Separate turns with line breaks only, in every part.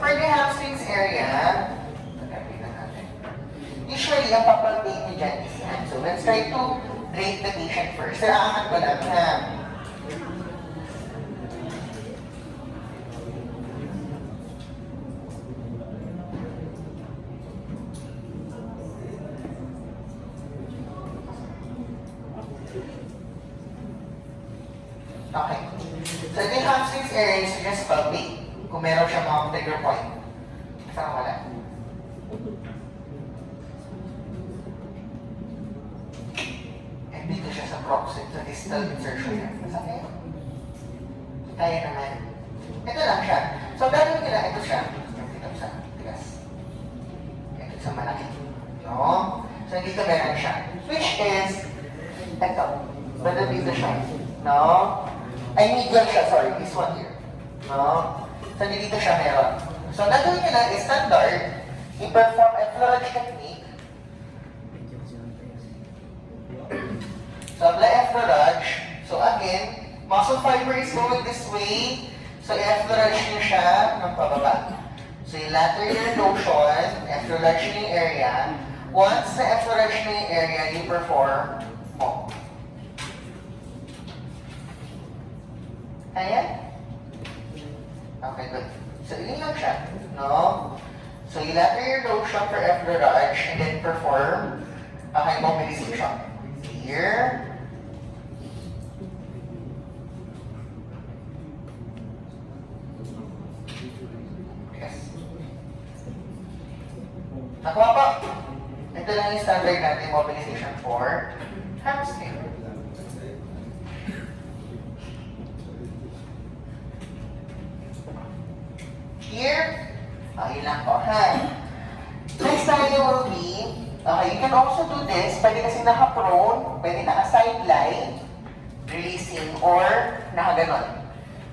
for the hamstrings area, usually, ang papalpate nyo dyan is yan. So, let's try to rate the patient first. Sir, aangat ko lang ha. Okay. So, ito yung hamstrings area, so just palpate. Kung meron siya mga trigger point. Saan wala? Dito siya sa proxy, sa distal insertion yan. Masakit. Kaya naman. Ito lang siya. So, gagawin nila, ito siya. Ito sa tigas. Ito sa malaki. No? So, dito meron siya. Which is, ito. Bada dito siya. No? Ay, medial siya, sorry. This one here. No? So, dito siya meron. So, gagawin nila is standard, i-perform a fluoride technique. So, apply effleurage. So, again, muscle fiber is going this way. So, effleurage nyo siya ng pababa. So, yung lateral lotion, effleurage nyo yung area. Once na effleurage nyo yung area, you perform pump. Ayan? Okay, good. So, yun lang siya. No? So, you lateral lotion for effleurage and then perform mobilization. Here. Yes. Nakuha po. Ito lang yung standard natin mobilization for hamstring. Here. Yun lang po. Next tayo will be okay, you can also do this. Pwede kasi naka-prone, pwede naka-sideline, releasing, or naka-ganon.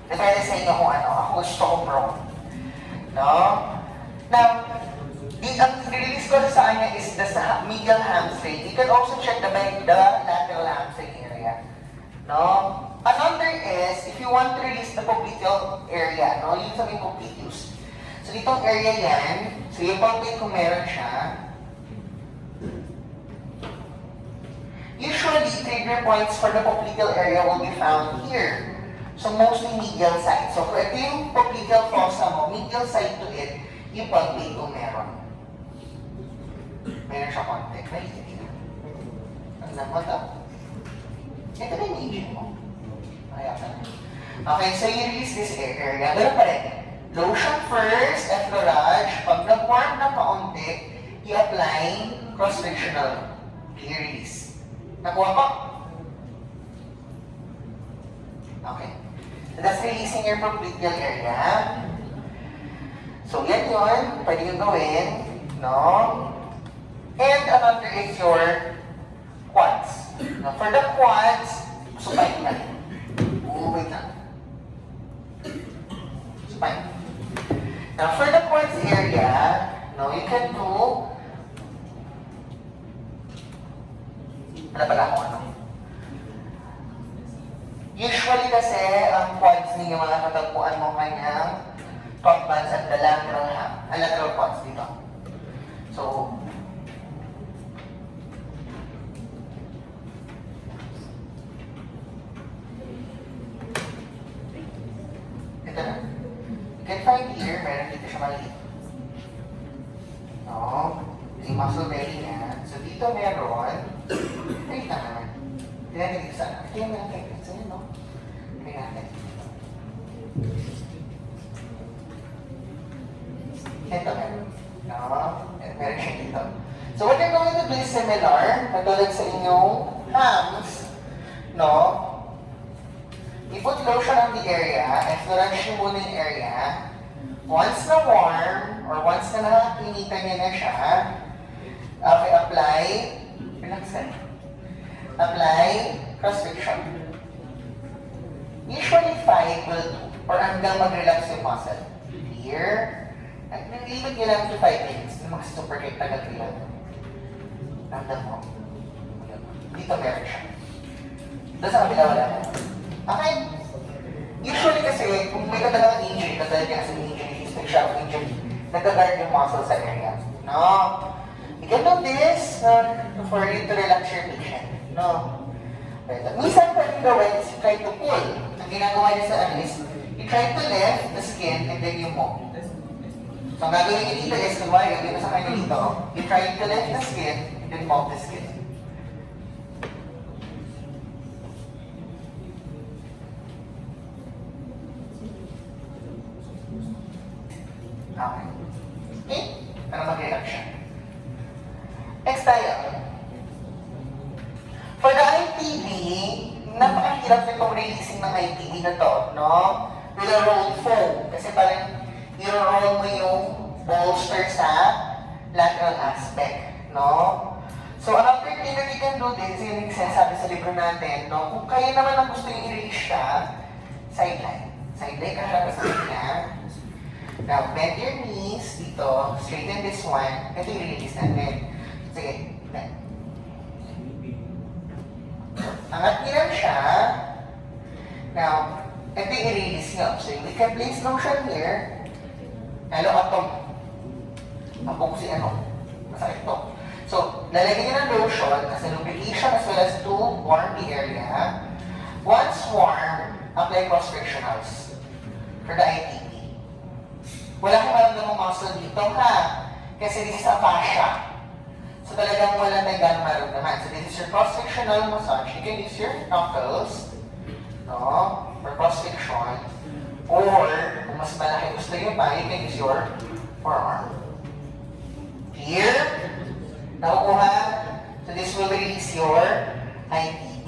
Depende sa inyo kung ano. Ako gusto kong prone. No? Now, ang release ko sa kanya is the medial hamstring. You can also check the lateral hamstring area. No? Another is, if you want to release the popliteal area, no? Yun sa may popliteus. So, ditong area yan. So, yung palpate kung meron siya, usually, trigger points for the popliteal area will be found here. So, mostly medial side. So, kung ito yung popliteal fossa mo, medial side to it, yung palpate kung meron. Meron siya konti. May hindi. Ang naman ito. Ito na yung aging mo. Kaya ka na. Okay, so you release this area. Ganun pa rin. Lotion first, effleurage. Pag nag-warm na kaunti, i-apply cross-frictional. I-release. Nakuha po? Okay. So that's releasing your popliteal area. So yan yun. Pwede yung gawin. No? And another is your quads. Now for the quads, supine na. Wait lang. Supine. Now for the quads area, no, you can do wala pala akong ano. Usually kasi, ang quads ninyo mga katagpuan mo kanyang top bands at the lateral quads dito. So, ito na. You can find here, meron dito siya maliit. No? Yung muscle belly niya. So, dito meron. Wait lang naman. Tingnan dito sana. Ito yung meron kayo. So, yun, no? Tingnan natin. Ito meron. No? Meron siya dito. So, what you're going to do is similar. Katulad sa inyong hams. No? I-put lotion on the area. Effleurage nyo muna yung area. Once na warm, or once na nakakinitan niya na siya, okay, apply, relaxan. Apply cross-friction. Usually 5 will do, or hanggang mag-relax yung muscle. Here, nag-limit nyo lang to 5 minutes. Hindi mo kasi super kayo tagal-tagal. Ramdam mo. Dito meron siya. Doon sa kabila wala. Okay. Usually kasi, kung may katalagang injury, katalagang as an injury, history siya of injury, nag-guard yung muscle sa area. No? You can do this for you to relax your patient. No? Minsan pwedeng gawin is you try to pull. Ang ginagawa niya sa ano is, you try to lift the skin and then you move. So, ang gagawin niya dito is, kunwari, gagawin mo sa kanya dito, you try to lift the skin and then move the skin. Okay. Okay? Para mag-relax siya. Next tayo. For the ITV, napakahirap nitong releasing ng ITV na to, no? With a rolled foam. Kasi parang i-roll mo yung bolster sa lateral aspect, no? So, another thing that you can do din, yung sinasabi sa libro natin, no? Kung kayo naman ang gusto yung i-release siya, sideline. Sideline ka siya sa kanya. Now, bend your knees dito, straighten this one, ito yung release natin. Sige, bend. Angat niyo lang siya. Now, ito yung i-release nyo. So, we can place lotion here. Lalo atong. Apong si ano. Masakit to. So, lalagyan niyo ng lotion as a lubrication as well as to warm the area. Once warm, apply cross-frictionals for the ITP. Wala kang maramdamang muscle dito, ha? Kasi this is a fascia. So talagang wala tayong gano'ng maramdaman. So this is your cross-frictional massage. You can use your knuckles, no? For cross-friction. Or, kung mas malaki gusto nyo pa, you can use your forearm. Here, nakukuha. So this will release your ITB.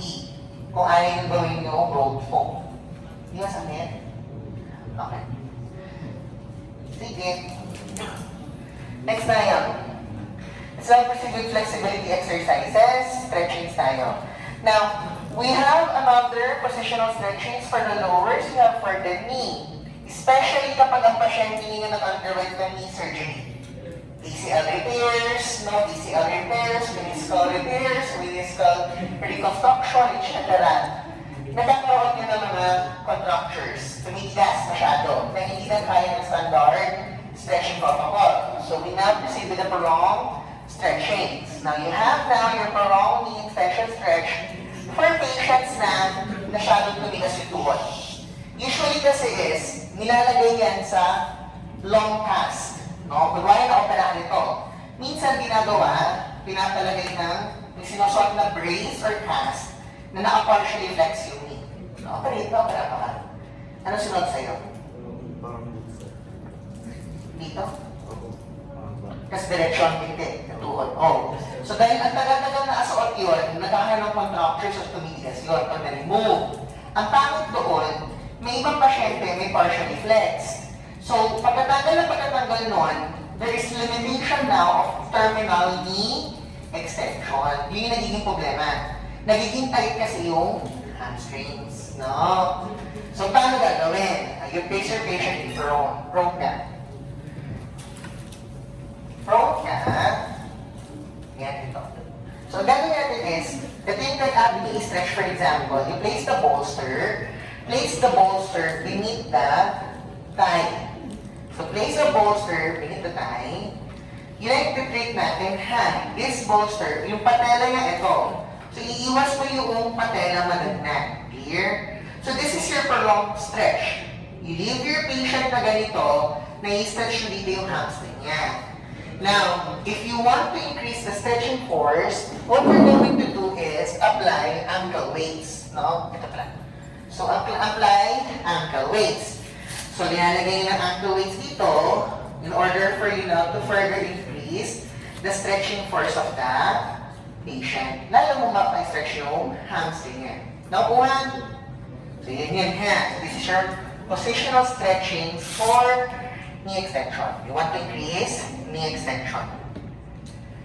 Kung ayaw yung gawin nyo, rolled foam. Di ba sakit? Okay. Sige. Next tayo. So, proceed with flexibility exercises, stretchings tayo. Now, we have another positional stretchings for the lowers, we have for the knee. Especially kapag ang pasyente niyo nag-underwent ng knee surgery. ACL repairs, no ACL repairs, meniscal repairs, meniscal reconstruction, etc. Nagkakaroon nyo ng mga contractures, tumitigas masyado, na hindi na kaya ng standard stretching protocol. So we now proceed with the prolonged stretchings. Now you have your prolonged knee extension stretch for patients na masyadong tumigas yung tuhod. Usually kasi is, nilalagay yan sa long cast. No? Kunwari na operahan ito. Minsan ginagawa, pinapalagay ng sinusuot na brace or cast na naka-partially flex yung knee. Na-operate ka, opera ka. Ano sunod sa'yo? Dito? Kasi diretsyon, hindi. Natuhod. Oh. So dahil ang tagal-tagal na asuot yun, nagkakaroon ng contractures at tumigas yun pag na-remove. Ang pangit doon, may ibang pasyente may partially flexed. So pagkatanggal nun, there is limitation now of terminal knee extension. Yun yung nagiging problema. Nagiging tight kasi yung hamstrings, no? So, paano gagawin? You place your patient in prone. Prone ka. Prone ka. Yan ito. So, gagawin natin is, ito yung abdomen stretch, for example. You place the bolster beneath the thigh. So, place the bolster beneath the thigh. You like to treat natin hand. This bolster, yung patela niya ito. So, iiwas mo yung patela malagnat. Clear? So, this is your prolonged stretch. You leave your patient na ganito, na i-stretch mo dito yung hamstring niya. Now, if you want to increase the stretching force, what we're going to do is apply ankle weights. No? Ito pala. So, apply ankle weights. So, nilalagay ng ankle weights dito in order for you now to further increase the stretching force of the patient. Lalo mo mapa-stretch yung hamstring niya. Nakuha? So, yun ha. So, this is your positional stretching for knee extension. You want to increase knee extension.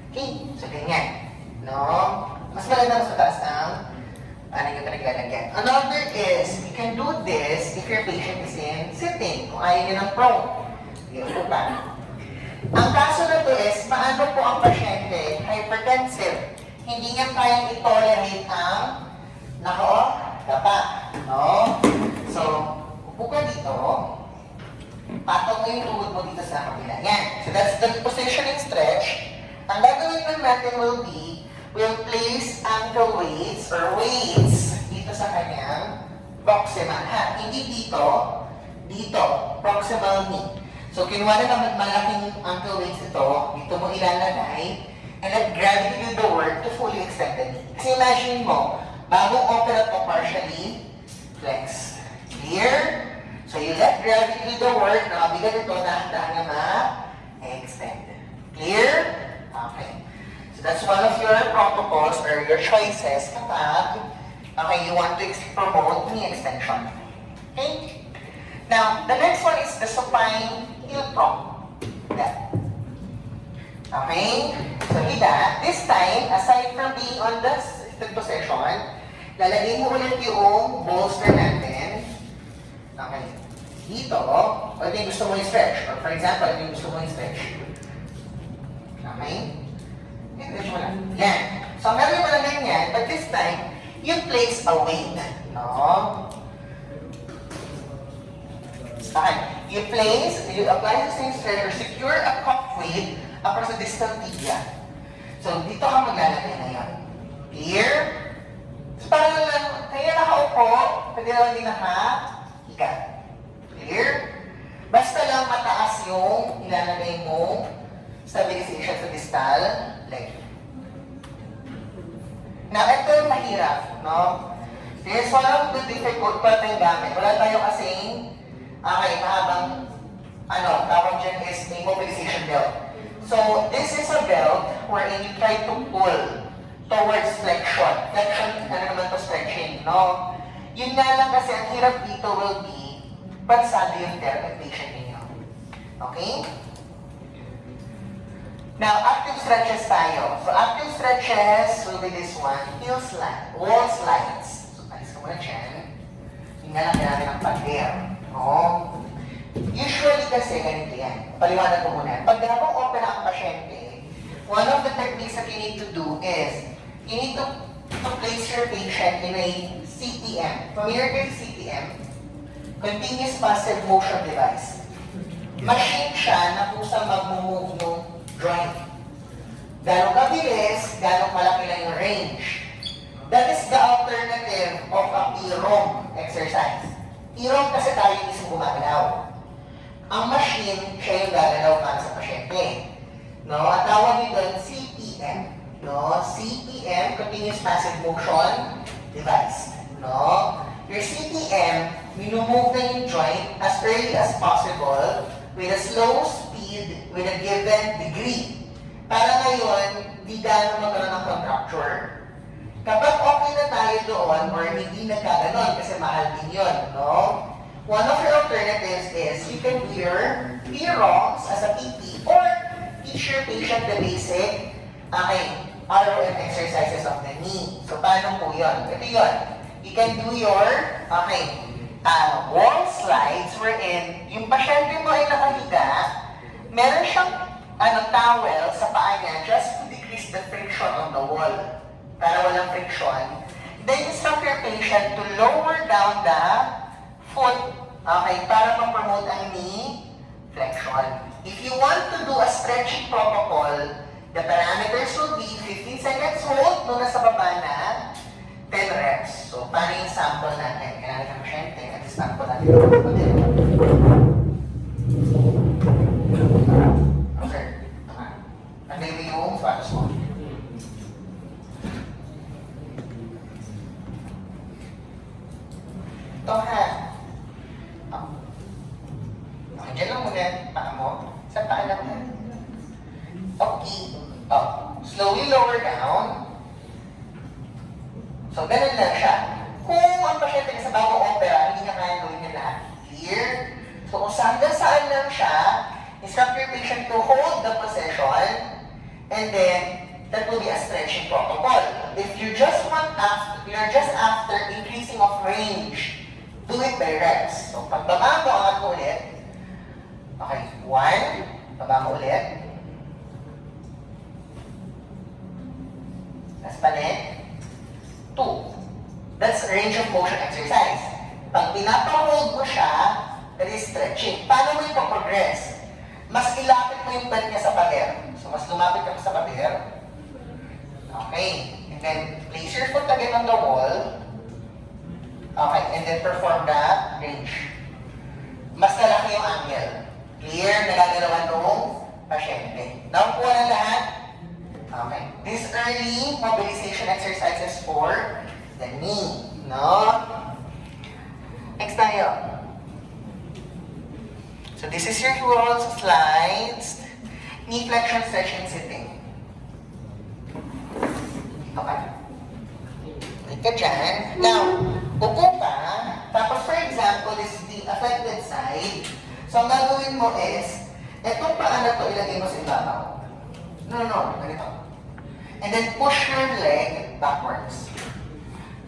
Okay. So, ganyan. No? Mas maganda mas mataas ang ano yung pinaglalagyan. Another is, you can do this if your patient is in sitting. Kung ayaw nyo ng prone. Yun po pa. Ang kaso na to is, paano po ang pasyente hypertensive? Hindi niya kayang i-tolerate ang dapa. No? So, upo ka dito. Patong mo yung tuhod mo dito sa kabila. Yan. So that's the positioning stretch. Ang gagawin lang natin will be, we'll place ankle weights or weights dito sa kanyang proximal. Ha? Hindi dito, dito. Proximal knee. So kinuha na naman malaking ankle weights ito. Dito mo ilalagay. And let gravity do the work to fully extend the knee. Kasi imagine mo, bago open up mo partially, flex. Clear? So you let gravity do the work, nakabigat ito, dahan-dahan na ma-extend. Clear? Okay. So that's one of your protocols or your choices kapag you want to promote knee extension. Okay? Now, the next one is the supine heel prop. That. Okay? So with that, this time, aside from being on the seated position, lalagay mo ulit yung bolster natin. Okay. Dito, o ito yung gusto mo i-stretch. Or for example, ito yung gusto mo i-stretch. Okay? I-stretch mo lang. Yan. So, meron mo lang ganyan, but this time, you place a weight. No? Okay. You apply the same stretch or secure a cup weight across the distal tibia. So, dito ka maglalagay ngayon. Clear? So, parang lang, kaya nakaupo, pwede naman din nakahiga. Clear? Basta lang mataas yung ilalagay mo stabilization sa distal leg. Now, ito yung mahirap, no? Here's one of the difficult part ng gamit. Wala tayo kasing, mahabang, tawag dyan is immobilization belt. So, this is a belt wherein you try to pull towards flexion. Flexion, naman to stretching, no? Yun nga lang kasi ang hirap dito will be pansado yung patient ninyo. Okay? Now, active stretches tayo. So, active stretches will be this one, heel slide, wall slides. So, alis ko muna dyan. Yun nga lang natin ang pag-air. No? Usually kasi ganito yan. Paliwanag ko muna. Pag habang open ang pasyente, one of the techniques that you need to do is, you need to place your patient in a CPM. Familiar kayo sa CPM? Continuous Passive Motion Device. Machine siya na kung saan mag-move ng joint. Gano'ng kabilis, gano'ng malaki lang yung range. That is the alternative of a PROM exercise. PROM kasi tayo mismo gumagalaw. Ang machine, siya yung gagalaw para sa pasyente. No? At tawag nyo doon CPM. No? CPM, Continuous Passive Motion Device. No? Your CPM, minumove na yung joint as early as possible with a slow speed, with a given degree. Para ngayon, di gano'n magkaroon ng contracture. Kapag okay na tayo doon, or hindi nagkaganon, kasi mahal din yun, no? One of your alternatives is you can do your PROMs as a PT or teach your patient the basic ROM exercises of the knee. So, paano po yun? Ito yun. You can do your wall slides wherein yung pasyente mo ay nakahiga, meron siyang towel sa paa niya just to decrease the friction on the wall. Para walang friction. Then, instruct your patient to lower down the foot, para ma-promote ang knee flexion. If you want to do a stretching protocol, the parameters will be 15 seconds hold, nung nasa baba na, 10 reps. So, paano yung sample natin? Kailangan ng pasyente, at sample natin. Okay. Nandun mo yung sapatos mo. Ito ha. Okay, dyan lang muna. Paa mo. Sa paa lang ha. Okay. Slowly lower down. So, ganun lang siya. Kung ang pasyente na sa bagong opera, hindi na kaya gawin niya lahat. Clear? So, kung saan lang siya, instruct your patient to hold the position, and then, that will be a stretching protocol. If you just you're just after increasing of range, do it by reps. So, pag baba mo, angat mo ulit. Okay, 1, baba mo ulit. Tapos palit. 2. That's range of motion exercise. Pag pinapahold mo siya, That is stretching. Paano mo ipaprogress? Mas ilapit mo yung belt niya sa pader. So, mas lumapit ka sa pader. Okay. And then, place your foot again on the wall. Okay. And then, perform the range. Mas lalaki yung angle. Clear? Nagagalawan nung pasyente. Naupo na lahat? Okay. These early mobilization exercises for the knee. No? Next tayo. So this is your whole slides. Knee flexion stretching sitting. Okay. Wait ka dyan. Now, upo ka. Tapos for example, this is the affected side. So ang gagawin mo is, etong paa na to ilagay mo sa ibabaw. No. Ganito. And then push your leg backwards.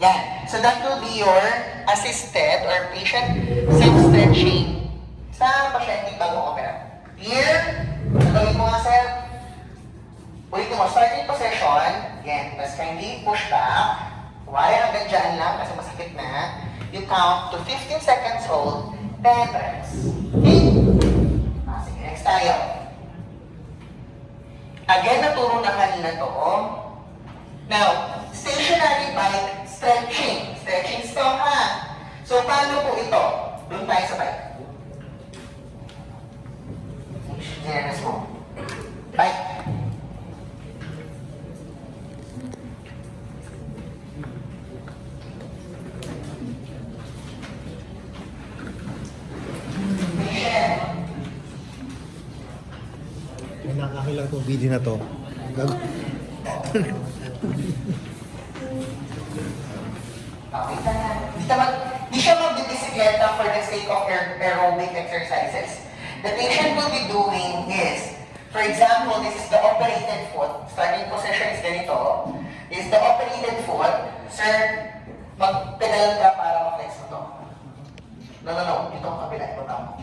Yan. So that will be your assisted or patient self-stretching sa pasyente bagong opera. Clear? Nagawin mo nga, sir. Ulitin mo, starting position. Yan. Tapos kindly push back. Why? Hanggang dyan lang kasi masakit na. You count to 15 seconds hold, 10 reps. Okay? Sige, next tayo. Again, naturo na kanina to. Now, stationary bike stretching. Stretching stop, ha? So, paano po ito? Doon tayo sa bike. Generous mo. Bike.
Nakakaki lang itong video na to.
Di siya mag-bisikleta for the sake of aerobic exercises. The patient will be doing is, for example, this is the operated foot. Starting position is ganito. This is the operated foot. Sir, mag-pedal ka para ma-flex mo to. No. Ito ang kabila. Ito tama.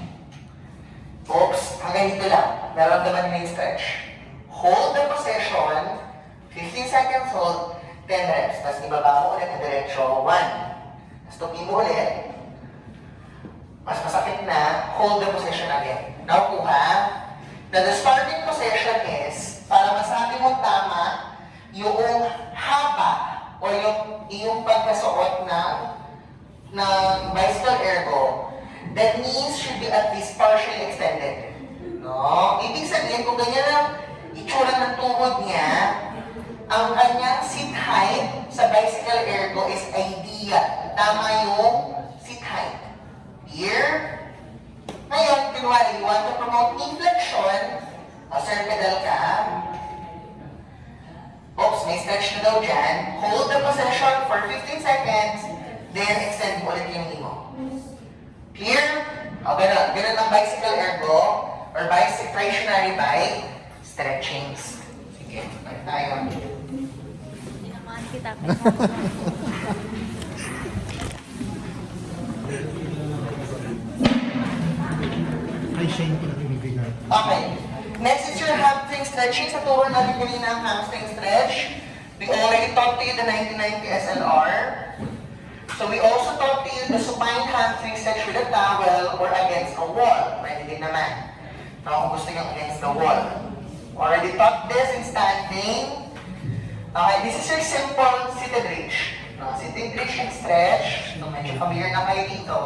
Oops, hanggang dito lang. Naramdaman mo yung stretch. Hold the position. 15 seconds hold. 10 reps. Tapos ibaba mo ulit na diretsyo. 1. Tapos tupi mo ulit. Mas masakit na, hold the position again. Now, kuha. Now, the starting position is, para masabi mong tama, yung haba o yung pagkasuot ng bicycle ergo, that means should be at least partially extended. No? Ibig sabihin, kung ganyan ang itsura ng tuhod niya, ang kanyang seat height sa bicycle ergo is ideal. Tama yung seat height. Here. Ngayon, kunwari, you want to promote knee flexion. Sir, pedal ka. Oops, may stretch na daw dyan. Hold the position for 15 seconds. Then, extend mo ulit yung knee mo. Clear? O, ganun. Ganun ang bicycle ergo or stationary bike stretchings. Sige, tayo.
Tinamaan kita.
Ay, Shane ko lang ibibigay.
Okay. Next is your hamstring stretching. Sa turo natin kanina ang hamstring stretch. We already taught to you the 1990 SLR. So we also taught to you the supine hamstring stretch with a towel or against a wall. Pwede din naman. Kung gusto nyo against the wall. Already taught this in standing. Okay, this is your simple seated reach. Seated reach and stretch. So medyo familiar na kayo dito.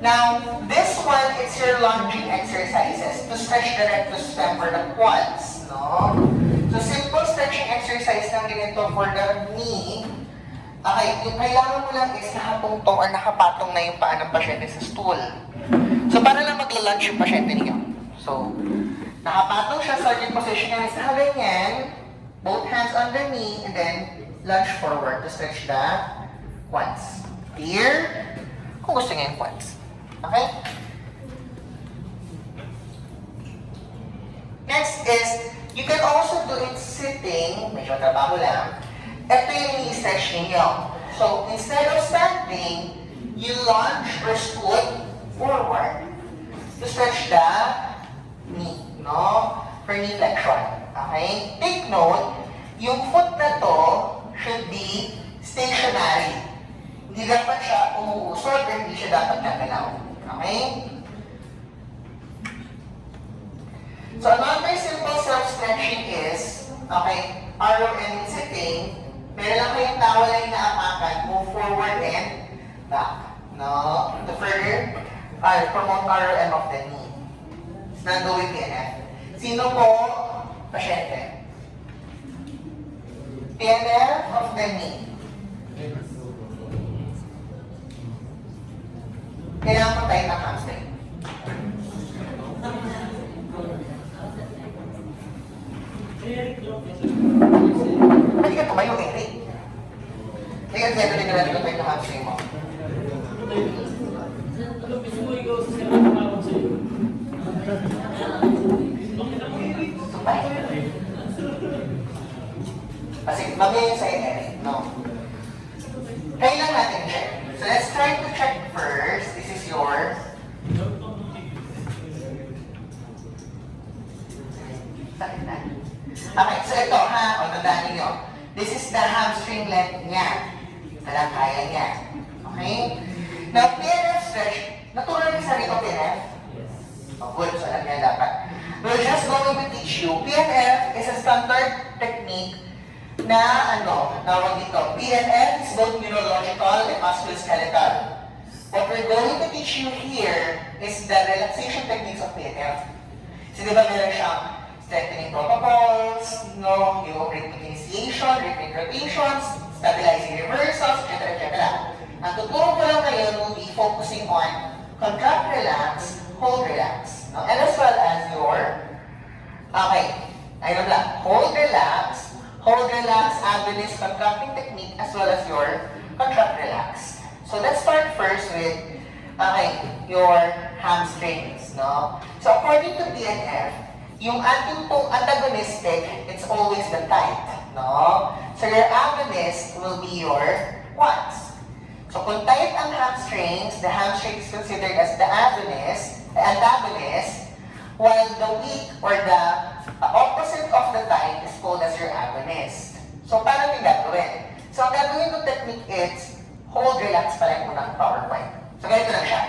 Now, this one is your lunging exercises to stretch the rectus stem for the quads, no? So, simple stretching exercise lang ganito for the knee. Okay, yung kailangan mo lang is nakatungtong or nakapatong na yung paa ng pasyente sa stool. So, para lang magla-lunge yung pasyente niyo. So, nakapatong siya sa starting position niya is nakaganyan, both hands on the knee, and then lunge forward to stretch the quads. Here, kung gusto niya yung quads. Okay? Next is, you can also do it sitting, medyo trabaho lang. Ito yung i-stretch ninyo. So, instead of standing, you lunge or scoot forward to stretch the knee, no? For knee flexion. Okay? Take note, yung foot na to should be stationary. Hindi dapat siya umuusot or hindi siya dapat nagalaw. Okay? So another simple self-stretching is, okay, ROM sitting, meron lang kayong towel line na apakan, move forward and back. No? To further promote ROM of the knee. It's not going PNF. Sino po? Pasyente. PNF of the knee. Kailangan mo tayo ng hamstring. Hindi ka tumayo, Eric. Hindi ka dito rin natin tayo ng hamstring mo. Tumbay. Kasi magayon sa'yo, Eric. No. Kailan natin check. So let's try to check first. This is your sakit na. Okay, so ito ha, o tandaan ninyo. This is the hamstring length niya. Talang kaya niya. Okay? Now, PNF stretch, natural niyo sa rito PNF? Oh, good. So alam niya dapat. We're just going to teach you. PNF is a standard technique na tawag dito. PNF is both neurological and musculoskeletal. What we're going to teach you here is the relaxation techniques of PNF. So di ba meron siyang strengthening protocols, yung rhythmic initiation, rhythmic rotations, stabilizing reversals, etc. etc. Ang tuturo ko lang ngayon will be focusing on contract, relax, hold, relax. And as well as your, hold, relax, agonist, contracting technique, as well as your contract, relax. So let's start first with, your hamstrings, no? So according to PNF, yung ating pong antagonistic, it's always the tight, no? So your agonist will be your quads. So kung tight ang hamstrings, the hamstring is considered as the antagonist, while the weak or the opposite of the tight is called as your agonist. So paano yung gagawin? So ang gagawin ng technique is hold, relax pa lang muna ang PowerPoint. So ganito lang siya.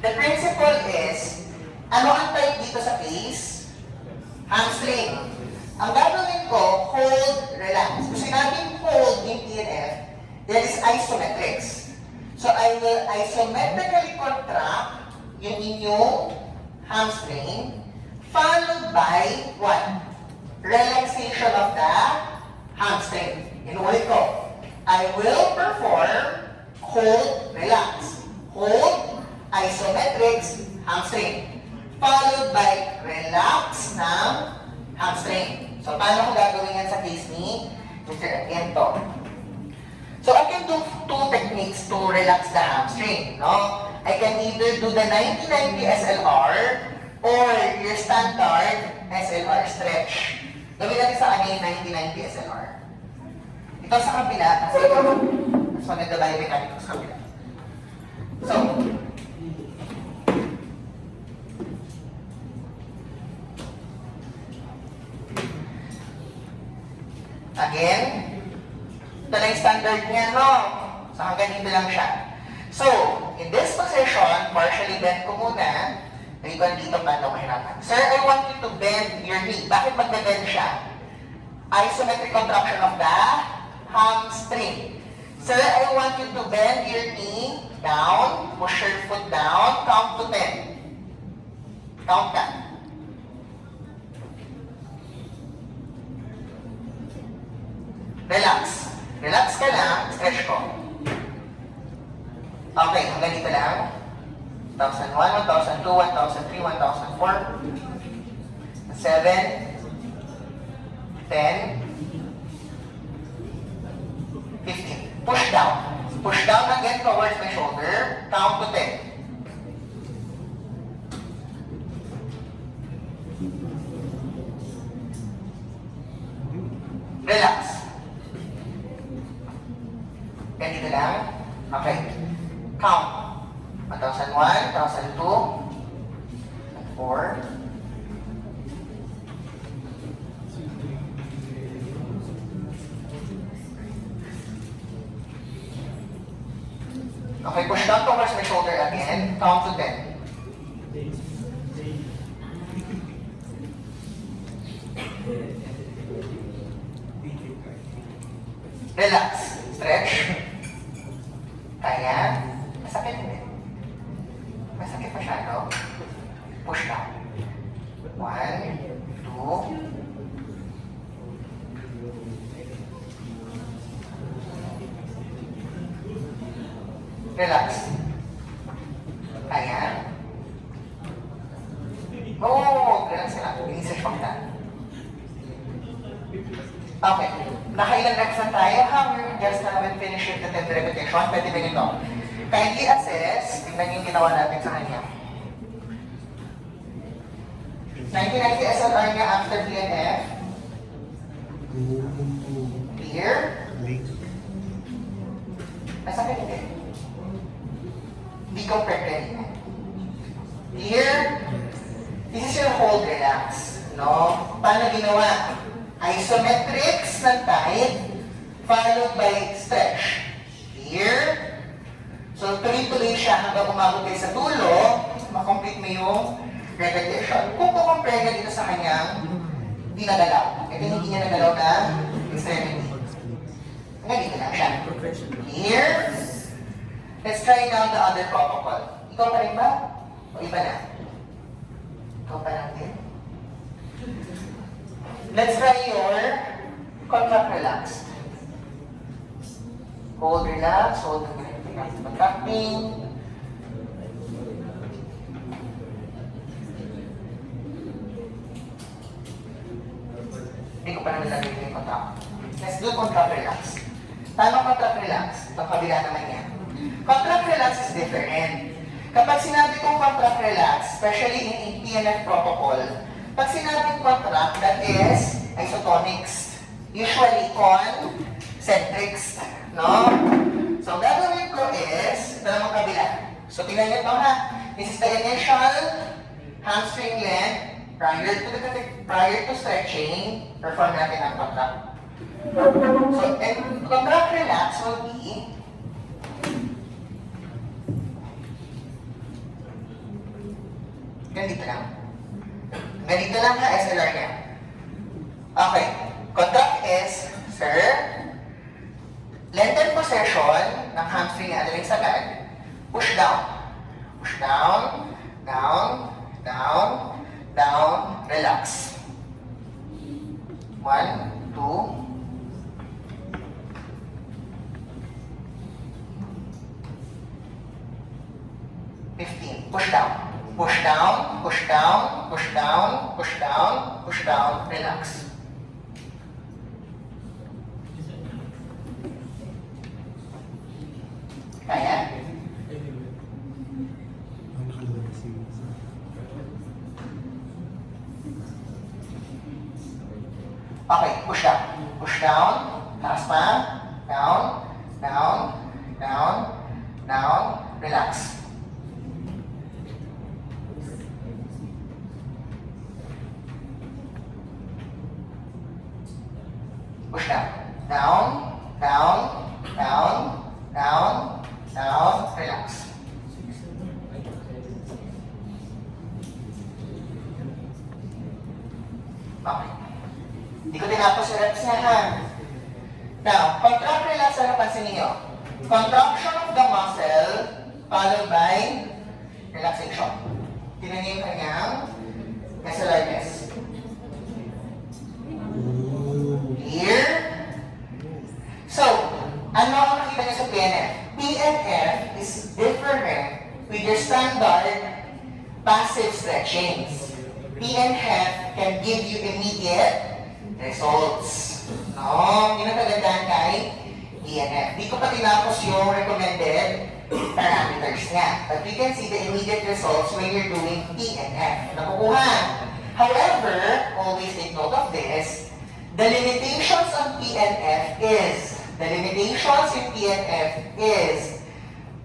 The principle is, ano ang tight dito sa case? Hamstring. Ang gagawin ko, hold, relax. Kung sinabing hold in PNF, there is isometrics. So I will isometrically contract yung inyong hamstring, followed by what? Relaxation of the hamstring. Inulit ko. I will perform hold, relax. Hold, isometrics, hamstring. Followed by relax ng hamstring. So, paano ko gagawin yan sa case ni Mr. Ento? So, I can do two techniques to relax the hamstring, no? I can either do the 90-90 SLR or your standard SLR stretch. Gawin natin sa akin yung 90-90 SLR. Ito sa kabila, kasi mas maganda ba yung mechanic sa kabila. So, again, ito na yung standard niya, no? So, hanggang dito lang siya. So, in this position, partially bend ko muna. Naiban dito, paano mahirapan. Sir, I want you to bend your knee. Bakit magbe-bend siya? Isometric contraction of the hamstring. Sir, I want you to bend your knee down, push your foot down, count to 10. Count ka. Relax. Relax ka lang, stretch ko. Okay, hanggang dito lang. 1,001, 1,002, 1,003, 1,004, 7, 10, 15. Push down. Push down again towards my shoulder. Count to 10. Relax. Ganito lang. Okay. Count. 1,001, 1,002, 4. Okay, push down towards my shoulder again. Count to 10. Relax. Stretch. Kaya. Masakit hindi. Masakit masyado. Push down. 1, 2. Relax. Kaya. Oo, relax lang. Inisip pang na. Okay. Nakailan reps na tayo? We just haven't finished with the 10th repetition. Pwede ba ito? Kindly assess. Tingnan yung ginawa natin sa kanya. 1990 SLR niya after BNF. Clear? Masakit hindi. Hindi compare kanina. Clear? This is your hold relax. No? Paano ginawa? Isometrics ng tight followed by stretch. Clear? So, tuloy-tuloy siya hanggang umabot kayo sa dulo, makomplete mo yung repetition. Kung kukompare ka dito sa kanyang hindi nagalaw. Ito hindi niya nagalaw na extremity. Hanggang dito lang siya. Clear? Let's try now the other protocol. Ikaw pa rin ba? O iba na? Ikaw pa lang din? Let's try your contract relaxed. Hold relax, hold contracting. Hindi ko pa naman lagay yung contract. Let's do contract relax. Tama contract relax. Itong kabila naman yan. Contract relax is different. Kapag sinabi kong contract relax, especially in PNF protocol, pag sinabing contract, that is isotonics. Usually concentrics. No? So, ang gagawin ko is, ito naman kabila. So, tingnan nyo ito ha. This is the initial hamstring length prior to stretching. Perform natin ang contract. So, and contract relax will be ganito lang. Ganito lang ha, SLR niya. Okay. Contract is, sir, lengthen possession ng hamstring na adaling sagad. Push down. Push down, down, down, down, relax. 1, 2, 15. Push down. Push down, push down, push down, push down, push down, relax. Kaya? Okay, push down. Push down, taas pa, down, down, down, down, relax. Push down. Down, down, down, down, down, relax. Okay. Hindi ko tinapos yung reps niya ha. Now, contract relax, ano pansin niyo? Contraction of the muscle followed by relaxation. Tingnan niyo yung kanyang SLRS. Clear? So, ano ang nakita niyo sa PNF? PNF is different with your standard passive stretchings. PNF can give you immediate results. No? Yun ang kagandahan kay PNF. Di ko pa tinapos yung recommended parameters niya. But we can see the immediate results when you're doing PNF. Nakukuha. However, always take note of this. The limitations in PNF is,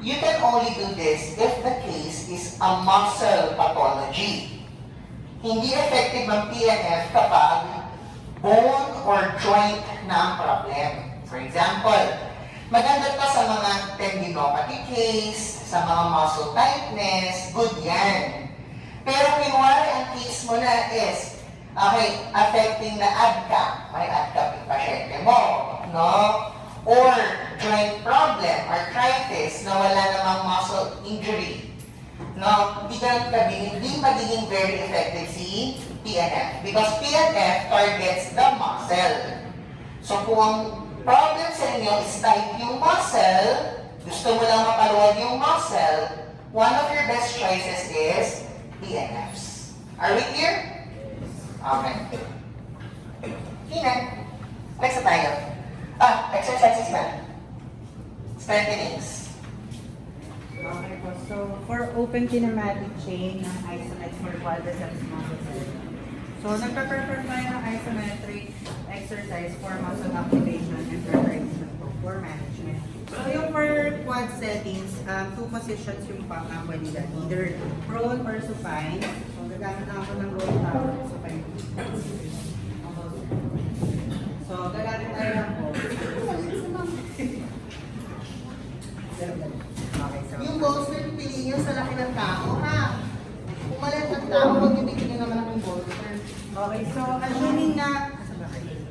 you can only do this if the case is a muscle pathology. Hindi effective ang PNF kapag bone or joint na ang problem. For example, maganda pa sa mga tendinopathy case, sa mga muscle tightness, good yan. Pero kunwari ang case mo na is, okay, affecting na ADCA, may ADCA yung pasyente mo, no? or joint problem, arthritis, na wala namang muscle injury, no, hindi magiging very effective si PNF because PNF targets the muscle. So kung ang problem sa inyo is tight yung muscle, gusto mo lang mapaluwag yung muscle, one of your best choices is PNFs. Are we clear? Okay. Hina. Next na tayo. Exercises na. Strengthenings.
Okay po. So, for open kinematic chain ng isometric for quadriceps muscles. So, nagpa-perform tayo ng isometric exercise for muscle activation and preparation for management. So, yung for quad settings, two positions yung pwede dyan. Either prone or supine. So, gagamit lang ako ng roll tower. Supine. So, gagamit tayo ng okay, so.
Yung bolster, piliin nyo sa laki ng tao, ha? Kung maliit ang tao, huwag nyo bigyan naman ng bolster.
Okay, so assuming na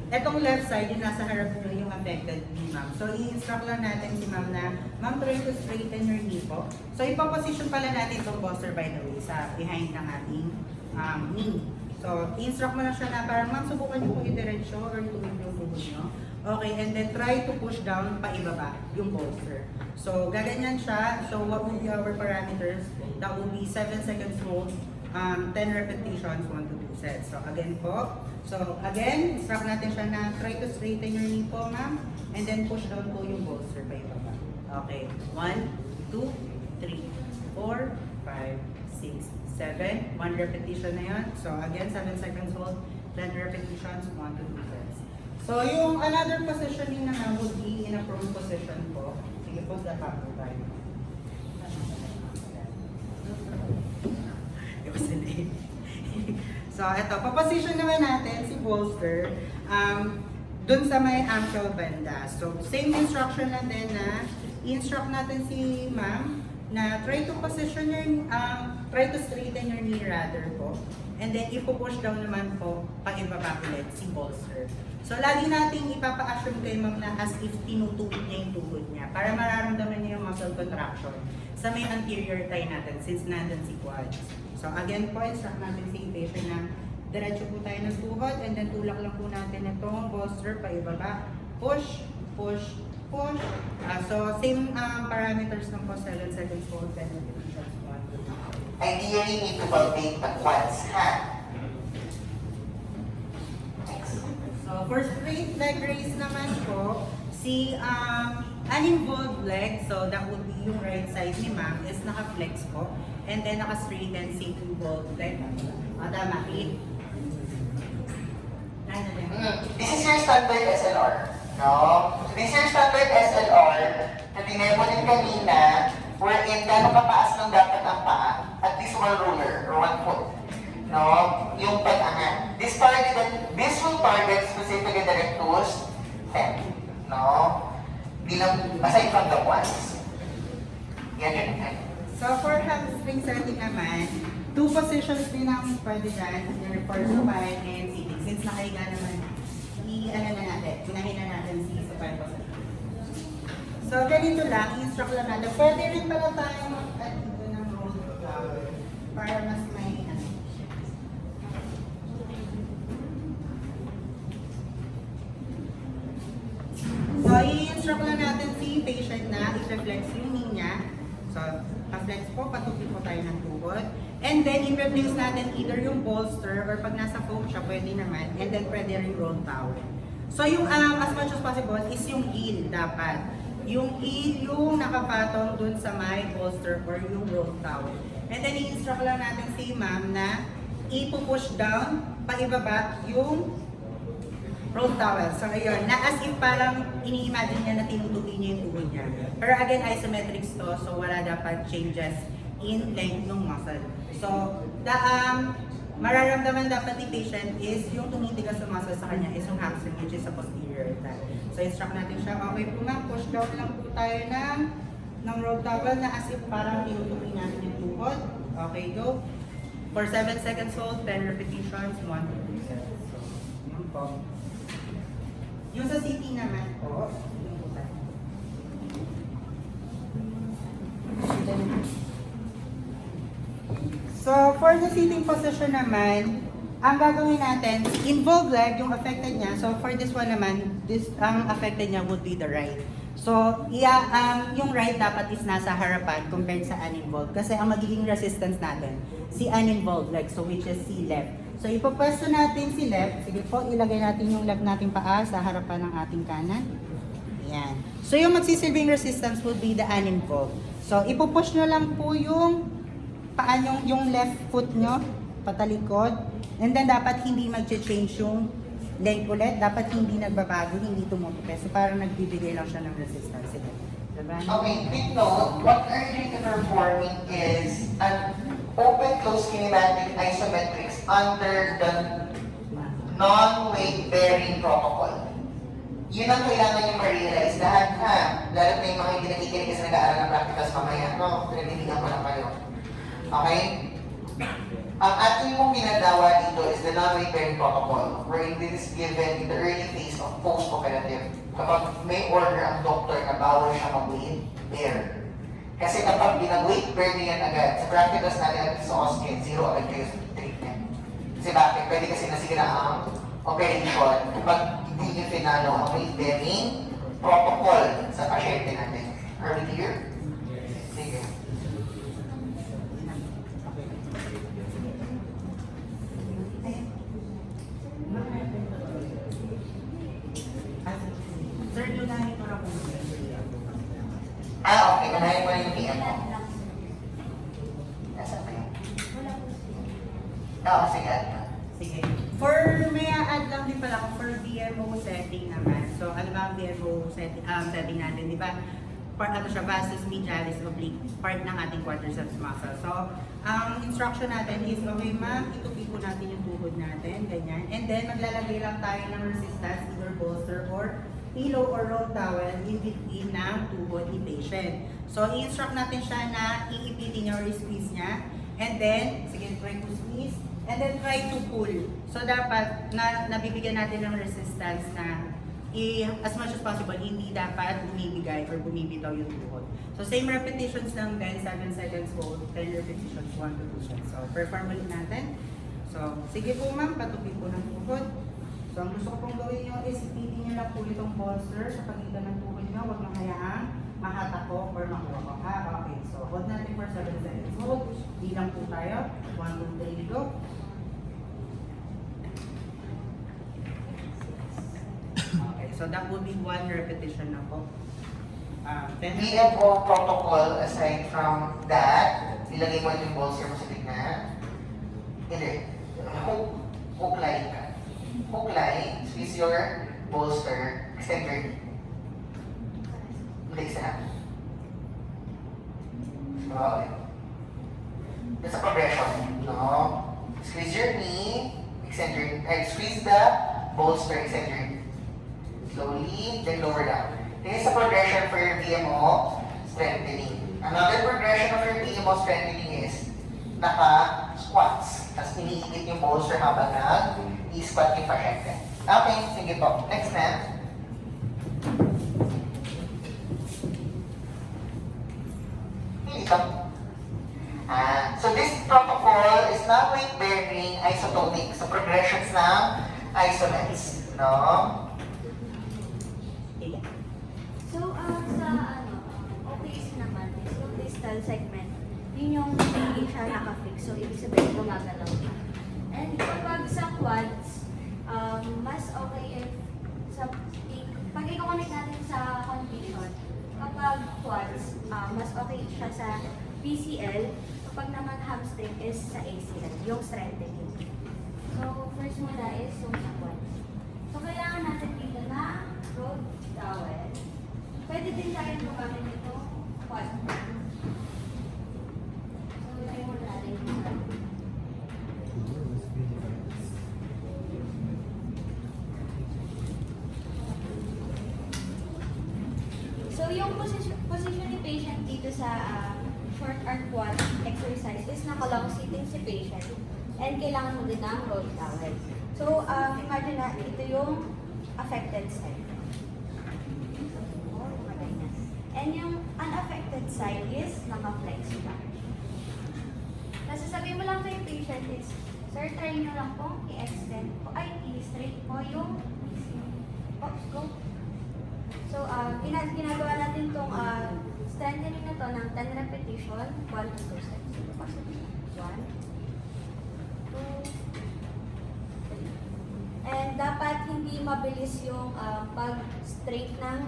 etong left side, yung nasa harap nyo, yung affected ni ma'am. So, i-instruct lang natin si ma'am na, ma'am, try to straighten your knee po. So, ipaposition pala natin itong bolster, by the way, sa behind ng ating knee. So, i-instruct mo lang siya na parang, ma'am, subukan nyo kung i-diretsyo or ituwid yung tuhod nyo. Okay, and then try to push down paibaba yung bolster. So, gaganyan siya. So, what will be our parameters? That will be 7 seconds hold, 10 repetitions, 1 to 2 sets. So, again po. So, again, instruct natin siya na try to straighten your knee po, ma'am. And then push down po yung bolster paibaba. Okay, 1, 2, 3, 4, 5, 6, 7. 1 repetition na yun. So, again, 7 seconds hold, 10 repetitions, 1 to 2 sets. So, yung another positioning naman would be in a prone position po. Sige po, dapat po tayo. So, eto, paposition naman natin si bolster dun sa may ankle banda. So, same instruction lang din na i-instruct natin si ma'am na try to position your, try to straighten your knee rather po. And then, ipo-push down naman po pag-ibaba ulit si bolster. So, lagi nating ipapa-assume kay ma'am na as if tinutuwid niya yung tuhod niya para mararamdaman niya yung muscle contraction sa may anterior thigh natin since nandun si quads. So, again po, instruct natin si patient na diretso po tayo ng tuhod and then tulak lang po natin itong bolster pa-ibaba. Push, push, push. So, same parameters ng po, 7 seconds hold, 10 repetitions, 1, 2, 3.
Ideally, need to palpate the quads, ha?
So, for straight leg raise naman po, si uninvolved leg, so that would be yung right side ni ma'am, is naka-flex po. And then naka-straighten si involved leg. Tama, 8.
This is your standard SLR. No? This is your standard SLR na dinemo din kanina wherein gano'ng kapaas ng dapat ang paa at least 1 ruler or 1 foot. No? Yung pag-angat. This will target specifically the rectus 10. No? Bilang, aside from the quads. Yan yun.
So, for hamstring setting naman, 2 positions din ang pwede dyan, yung for supine and sitting. Since nakahiga naman, pinahin na natin si supine position. So, ganito lang, i-instruct lang natin. Pwede rin pala tayo mag-dito ng roll para mas may So, i-instruct lang natin si patient na i-reflex yung knee niya. So, pa-flex po, patupi po tayo ng tuhod. And then, i-replace natin either yung bolster or pag nasa foam siya, pwede naman. And then, pwede rin roll towel. So, yung as much as possible is yung heel dapat. Yung heel yung nakapatong dun sa may bolster or yung roll towel. And then, i-instruct lang natin si ma'am na ipo-push down, paibaba yung roll towel. So, ayun, na as if parang ini-imagine niya na tinutupi niya yung tuhod niya. Pero again, isometrics to, so wala dapat changes in length ng muscle. So, mararamdaman dapat ni patient is yung tumitigas ng muscle sa kanya is yung hamstring, which is sa posterior thigh. So, instruct natin siya, okay po ma'am, push down lang po tayo ng roll towel na as if parang tinutupi natin yung tuhod. Okay, go. For 7 seconds hold, 10 repetitions, 1 to 2 sets. So, yun po. Yung sa CT naman po, yung po tayo. for the sitting position naman, ang gagawin natin, involved leg, yung affected niya. So, for this one naman, ang affected niya would be the right. So, yung right dapat is nasa harapan compared sa uninvolved. Kasi ang magiging resistance natin, si uninvolved leg, so which is si left. So, ipapwesto natin si left. Sige po, ilagay natin yung left nating paa sa harapan ng ating kanan. Ayan. So, yung magsisilbing resistance would be the uninvolved. So, ipupush nyo lang po yung paa nyo, yung left foot nyo, patalikod. And then, dapat hindi mag-change yung leg ulit. Dapat hindi nagbabago, hindi tumutupi. So, parang nagbibigay lang siya ng resistance. Sige. Diba?
Okay, take note, what I'm going to performing is an open-close kinematic isometrics under the non-weight-bearing protocol. Yun ang kailangan nyo ma-realize lahat ha. Lalo na yung mga hindi nakikinig kasi nag-aaral ng practicals mamaya, no? Pinagbibigan ko lang kayo. Okay? Ang ating mong ginagawa dito is the non-weight-bearing protocol, wherein this is given in the early phase of post-operative. Kapag may order ang doctor na bawal siya mag-weight bear. Kasi kapag binag-weight bear niyan agad, sa practicals natin sa OSCE, zero agad kayo sa treatment. Kasi bakit? Pwede kasi nasira ang operation kapag hindi nyo finalo ang weight-bearing protocol sa pasyente natin. Are we clear? Sige.
Sir, lunahin ko lang po.
Okay. Unahin mo na yung PM mo. Nasaan ba yun? Sige.
Sige. For, may add lang din pala ako for BMO setting naman. So, ano ba ang BMO setting natin? Di ba? Ano siya, vastus medialis oblique, part ng ating quadriceps muscle. So, ang instruction natin is, okay ma'am, itupi po natin yung tuhod natin, ganyan. And then, maglalagay lang tayo ng resistance, either bolster or pillow or roll towel in between ng tuhod ni patient. So, i-instruct natin siya na iipitin niya or squeeze niya. And then, sige, try to squeeze. And then, try to pull. So, dapat nabibigyan natin ng resistance na as much as possible, hindi dapat bumibigay or bumibitaw yung tuhod. So, same repetitions lang din, 7 seconds hold, 10 repetitions, 1 to 2 sets. So, perform ulit natin. So, sige po ma'am, patupi po ng tuhod. So, ang gusto ko pong gawin nyo is ipitin nyo lang po itong bolster sa pagitan ng tuhod nyo. Huwag nang hayaang mahatak ko or makuha ko. Okay, so hold natin for 7 seconds. Hold, bilang po tayo. 1, 2, 3, go. Okay, so that would be 1 repetition na po. 10
BMO protocol, aside from that, ilagay mo yung bolster mo sa gitna. Hindi. Hook line ka. Hook line, squeeze your bolster, extend your knee. Hindi isa. Okay. That's a progression. No? Squeeze your knee, extend your knee. Squeeze the bolster, extend your knee. Slowly, then lower down. This is a progression for your BMO strengthening. Another progression of your BMO strengthening is naka-squats. Tapos iniikit yung bolster habang nag-i-squat yung pasyente. Okay, sige po. Next na. Ito. So this protocol is not weight-bearing, isotonic. So progressions ng isolates. No?
So, sa OPS naman, is yung distal segment, yun yung hindi siya nakafix. So, ibig sabihin gumagalaw siya. And kapag sa quads, mas okay if pag i-connect natin sa condition, kapag quads, mas okay siya sa PCL, kapag naman hamstring is sa ACL, yung strengthening. So, first muna is yung sa quads. So, kailangan natin dito na road towel. Pwede din tayo gumamit nito quad. So, ilagay mo natin dito. So, yung position ni patient dito sa short arm quad exercise is naka-long sitting si patient and kailangan mo din ng roll towel. So, imagine na ito yung affected side. And yung unaffected side is naka-flex pa. Nasasabihin mo lang kay patient is, sir, try nyo lang pong i-extend po, ay, i-straight po yung oops, go. So, ginagawa natin itong strengthening na to ng 10 repetition, 1 to 2 sets. 1, 2, 3. And dapat hindi mabilis yung pag-straight ng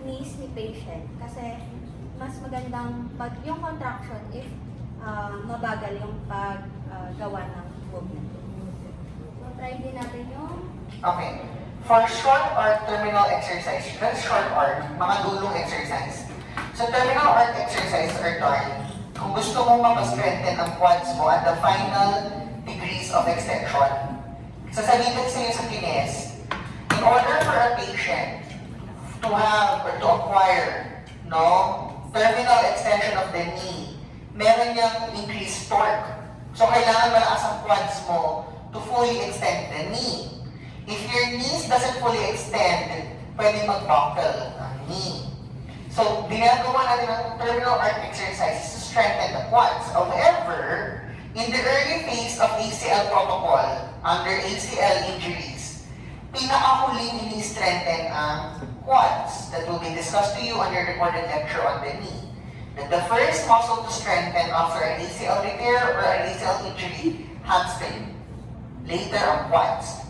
knees ni patient. Kasi mas magandang pag yung contraction if mabagal yung paggawa ng movement. So, try din natin yung
Okay. For short arc terminal exercise, that's short arc, mga dulong exercise. So terminal arc exercise are done kung gusto mong mapa-strengthen ang quads mo at the final degrees of extension. Sasabihin sa'yo sa kines, in order for a patient to have or to acquire terminal extension of the knee, meron niyang increased torque. So kailangan malakas ang quads mo to fully extend the knee. If your knees doesn't fully extend, pwede mag-buckle ang knee. So, ginagawa natin ang terminal arc exercise to strengthen the quads. However, in the early phase of ACL protocol, under ACL injuries, pinakahuling ini-strengthen ang quads that will be discussed to you on your recorded lecture on the knee. That the first muscle to strengthen after an ACL repair or an ACL injury, hamstring. Later, ang quads.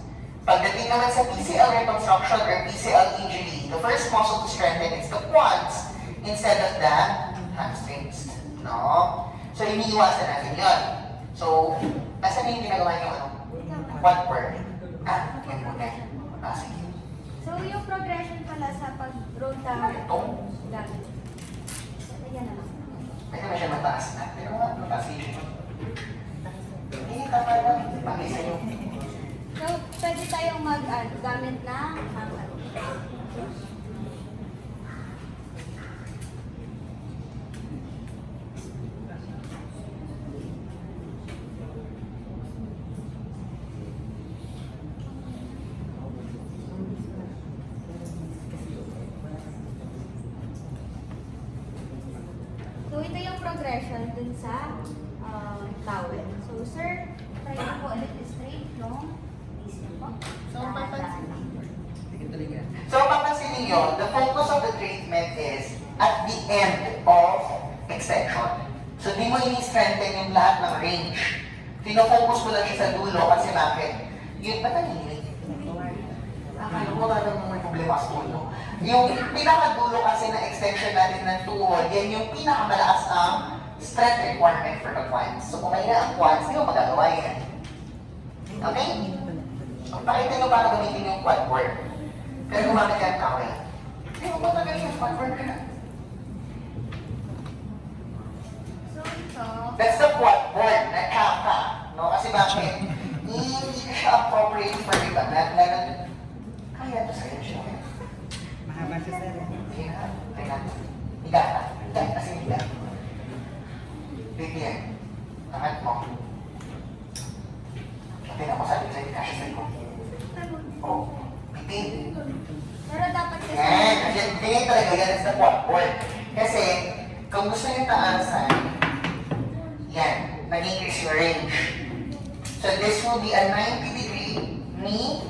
Pagdating naman sa PCL reconstruction or PCL injury, the first muscle to strengthen is the quads instead of the hamstrings. No? So, iniiwasan natin yun. So, nasa na yung ginagawa niyo quad work? Yan muna. Sige.
So, yung progression pala sa pag-roll down,
Ito?
gamit. So, ayan na lang.
Pwede naman siya mataas na. Pero mataas din siya. Tama lang. Pag-isa sa'yo.
So, pwede tayong gamit ng hammer. So, ito yung progression dun sa towel. So, sir, try mo po ulit straight, long.
So, papansin niyo, the focus of the treatment is at the end of extension. So, di mo ini-strengthen yung lahat ng range. Tinofocus mo lang siya sa dulo kasi bakit? Yun, ba't nanginig? Akala ko wala namang may problema sa dulo. Yung pinakadulo kasi na extension natin ng tuhod, yan yung pinakamalakas ang strength requirement for the quads. So, kung mahina ang quads, hindi mo magagawa yan. Okay? So, pakita nyo para gamitin yung quad work. Pero gumamit ka ng towel. Hindi mo matagaling yung quad work ka na.
So, ito.
That's the quad work na kaka. No? Kasi bakit? Hindi ka siya appropriate for iba. Kaya ito sa'yo siya.
Mahaba siya, sir.
Sige na. Kaya na. Higa ka. Higa kasi higa. Bigyan. Angat mo. Tingnan mo sa likod kasi sa likod. Oh, bitin.
Pero dapat kasi...
Kasi tingin talaga yan is the quad work. Kasi, kung gusto nyo taasan, yan, nag-increase your range. So this will be a 90-degree knee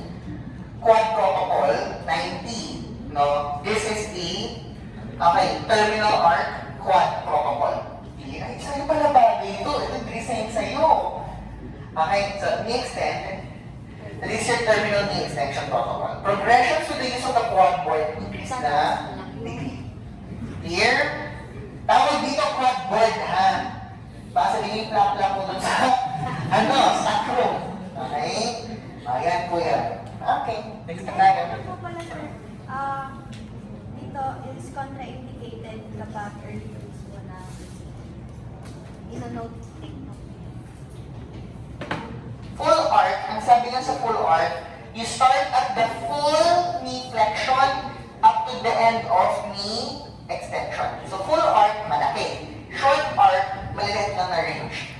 quad protocol, 90. No? This is the, terminal arc quad protocol. Ay, sa'yo pala bagay ito. Ito design sa'yo. Okay, so knee extend. This is your terminal knee extension protocol. Progressions with the use of the quad board increase na degree. Clear? Tawag dito quad board, ha? Baka sabihin yung plak-plak mo dun sa, sacrum. Okay? Ayan, kuya. Okay, next na tayo.
Ano po pala, sir? Dito is contraindicated kapag early phase mo na ino-note take.
Full arc, ang sabi nga sa full arc, you start at the full knee flexion up to the end of knee extension. So full arc, malaki. Short arc, maliliit lang na range.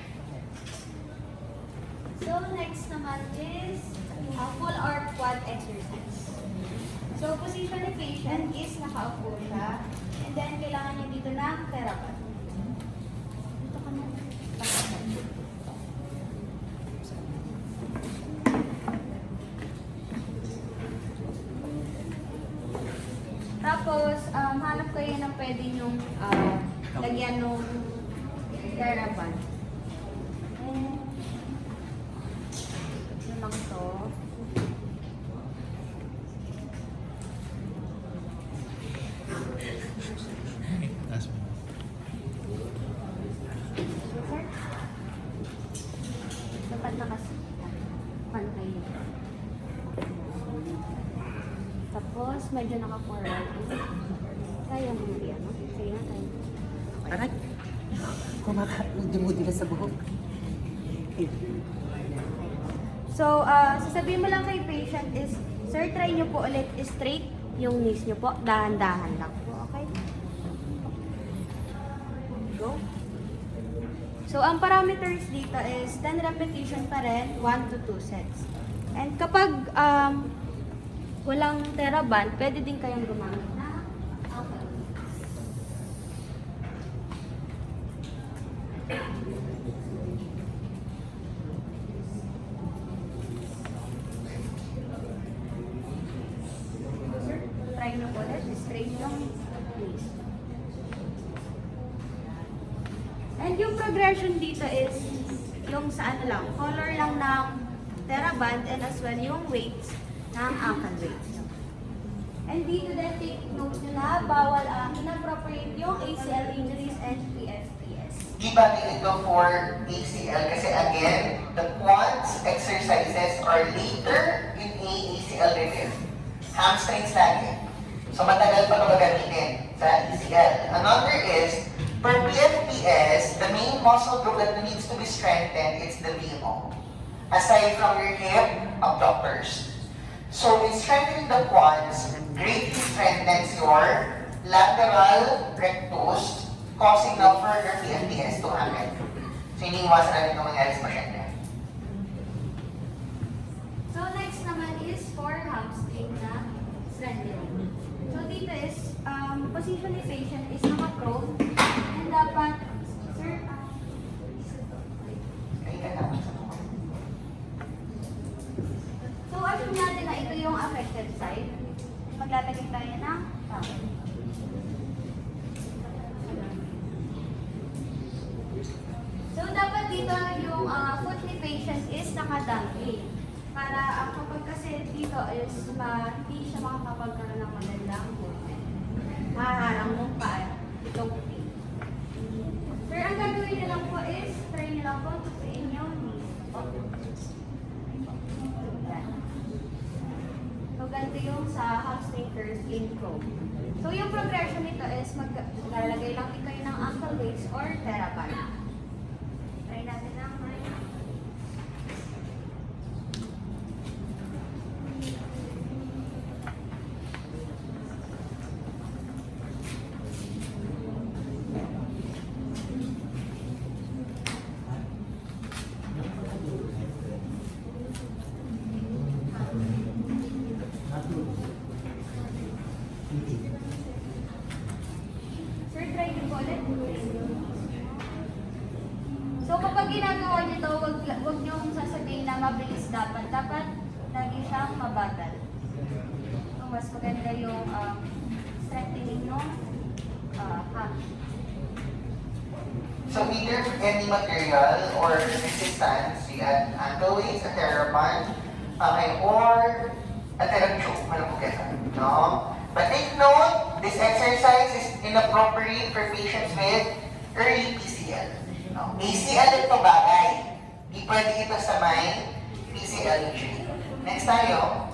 So, next naman is full arc quad exercise. So, position ni patient is nakaupo siya. And then, kailangan niya dito ng therapy. Dito ka na. hanap kayo ng pwede nyong lagyan ng TheraBand. And, yun lang to.
Taas mo.
Sir? Dapat pantay yun. Tapos, medyo naka-forward. Kaya mo yan, no? Sige na, kaya.
Aray! Kumaka-dumudi na sa buhok.
So, sasabihin mo lang kay patient is, sir, try nyo po ulit straight yung knees nyo po. Dahan-dahan lang po, okay? Go. So, ang parameters dito is 10 repetition pa rin, 1 to 2 sets. And kapag walang TheraBand, pwede din kayong gumamit na okay. Sir, try nyo po ulit, straight yung knees. And yung progression dito is yung sa ano lang, color lang ng TheraBand and as well yung weights ng ankle weights. And dito din take note nyo na bawal inappropriate yung ACL injuries and PFPS.
Di ba ito for ACL? Kasi again, the quads exercises are later in ACL review. Hamstrings lagi. So matagal pa ito gagamitin sa ACL. Another is, for PFPS, the main muscle group that needs to be strengthened is the VMO. Aside from your hip abductors. So in strengthening the quads, greatly strengthens your lateral rectus, causing na further PFPS to happen. So iniiwasan natin itong mangyari sa pasyente.
So next naman is for hamstring na strengthening. So dito is, position ni patient is naka-prone and dapat, sir,
Kaya ka naman sa mga.
so assume natin na ito yung affected side. Maglalagay tayo ng towel. So dapat dito yung foot ni patient is nakadangling. Para kapag kasi dito is hindi siya makakapagkaroon ng magandang movement. Maharang mong paa itong feet. Pero ang gagawin nyo lang po is try nyo lang po tupiin yung knees. So ganito yung sa hamstring curls in pro. So yung progression nito is maglalagay lang din kayo ng ankle weights or TheraBand. Try natin ang Sir, try nyo po ulit. So kapag ginagawa nyo ito, huwag nyo sasabihin na mabilis dapat. Dapat lagi siyang mabagal. So mas maganda yung strengthening ng hand.
So either any material or resistance, you add ankle weights, a TheraBand, or a TheraChoke, no? But take note, this exercise is inappropriate for patients with early PCL. No? ACL ito bagay. Di pwede ito sa may PCL injury. Next tayo.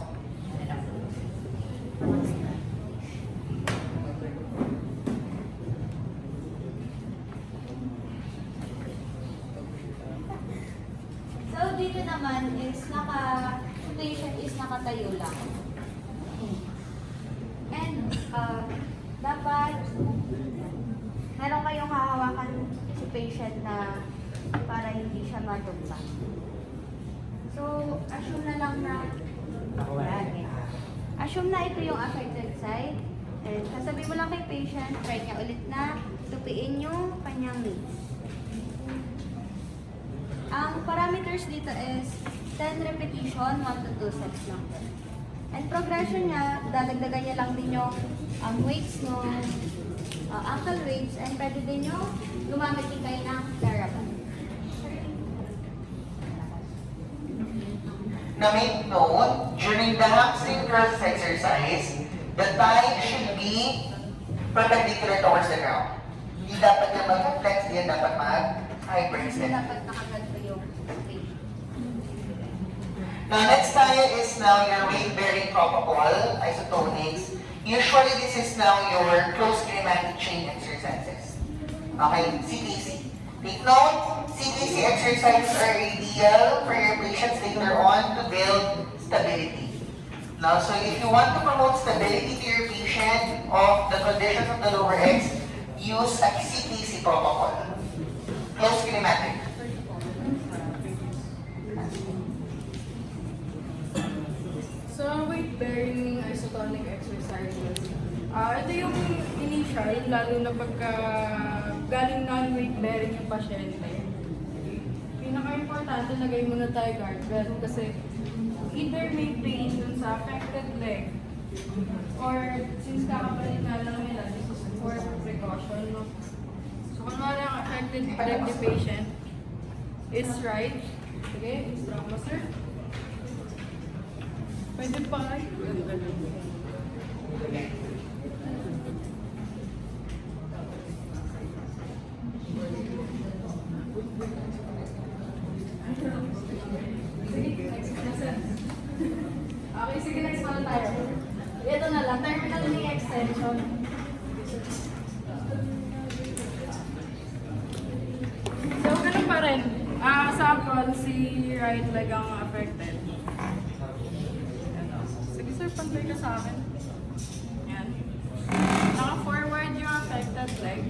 So dito naman is patient is nakatayo lang. And dapat meron kayong hahawakan si patient na para hindi siya madumba. So assume na lang na assume na ito yung affected side. And sasabihin mo lang kay patient, try niya ulit na tupiin yung kanyang knees. Ang parameters dito is 10 repetition, 1 to 2 sets lang. And progression niya, dadagdagan niya lang din yung weights no, ankle weights, and pwede din yung gumamit din kayo ng therapy.
Na make note, during the hamstring curls exercise, the thigh should be perpendicular towards the ground. Hindi dapat yan mag-flex, hindi yan dapat
Hindi
mag-hyperextend.
dapat nakaganto yung weight.
Now, next tayo is now your weight-bearing protocol, isotonics. Usually, this is now your close kinematic chain exercises. Okay, CTC. Take note, CTC exercises are ideal for your patients later on to build stability. Now, so if you want to promote stability to your patient of the conditions of the lower legs, use a CTC protocol. Close kinematic.
So, weight-bearing isotonic exercises. Ito yung initial, lalo na pagka galing non-weight-bearing yung pasyente. Pinaka-importante, lagay muna tayo guardrail kasi either may pain dun sa affected leg or since kakapalit nga lang nila, this is for precaution. No? So, kunwari ang affected leg ni patient is right. Sige, strong mo, sir. Pwede pa kayo. Sige, next lesson. Okay, sige, next one tayo. Ito na lang, terminal knee extension. So, ganun pa rin. Sample, si right leg ang affected. Sige sir, pantay ka sa akin. Yan. Naka-forward yung affected leg.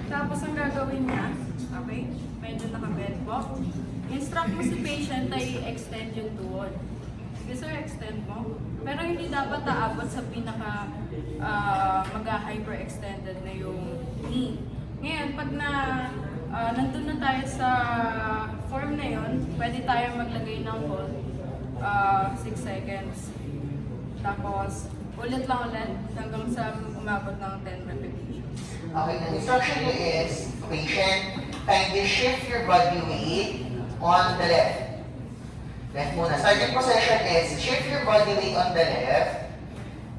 Tapos ang gagawin niya, okay, medyo naka-bend po. Instruct mo si patient na i-extend yung tuhod. Sige sir, extend mo. Pero hindi dapat aabot sa pinaka mag-hyper-extended na yung knee. Ngayon, pag nandun na tayo sa form na yun, pwede tayo maglagay ng hold 6 seconds. Tapos, ulit lang ulit hanggang sa umabot ng 10 repetitions.
Okay, the instruction here is, patient, kindly shift your body weight on the left. Left muna. Starting position is, shift your body weight on the left.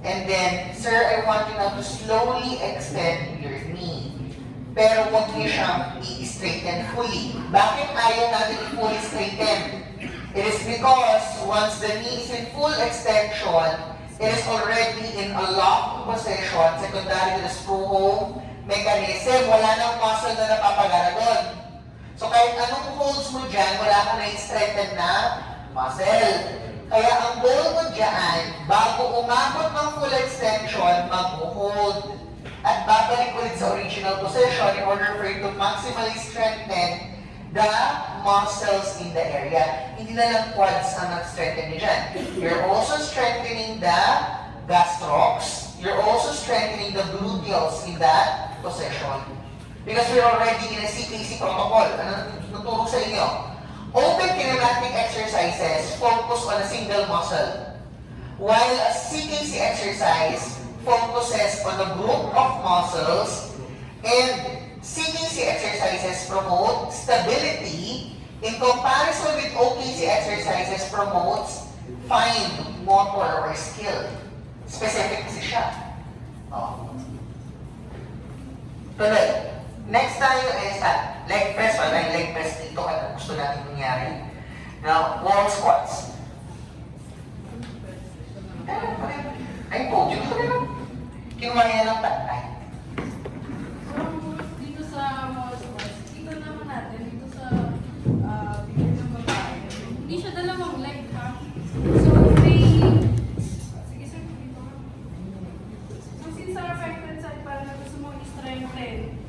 And then, sir, I want you now to slowly extend your knee. Pero huwag niyo siyang i-straighten fully. Bakit ayaw natin i-fully straighten? It is because once the knee is in full extension, it is already in a locked position, secondary to the screw home mechanism. Wala nang muscle na napapagana doon. So kahit anong holds mo dyan, wala ka na i-straighten na muscle. Kaya ang goal mo dyan, bago umabot ng full extension, mag-hold. At babalik ulit sa original position in order for you to maximally strengthen the muscles in the area. Hindi na lang quads ang nag-strengthen nyo dyan. You're also strengthening the gastrocs. You're also strengthening the gluteals in that position. Because we're already in a CKC protocol. Ano naturo sa inyo? Open kinematic exercises focus on a single muscle. While a CKC exercise focuses on a group of muscles, and CKC exercises promote stability in comparison with OKC exercises promotes fine motor or skill. Specific kasi siya. Oh. Tuloy. Next tayo is leg press. Wala yung leg press dito kaya gusto natin mangyari. Now, wall squats. Ay, podium ko na lang. Kinuha niya ng tatay.
So, dito sa mga sports, dito naman natin, dito sa bigyan ng babae. Hindi siya dalawang leg, ha? So, sige sir, dito ka. So, since sa affected side, parang gusto mo i-strengthen,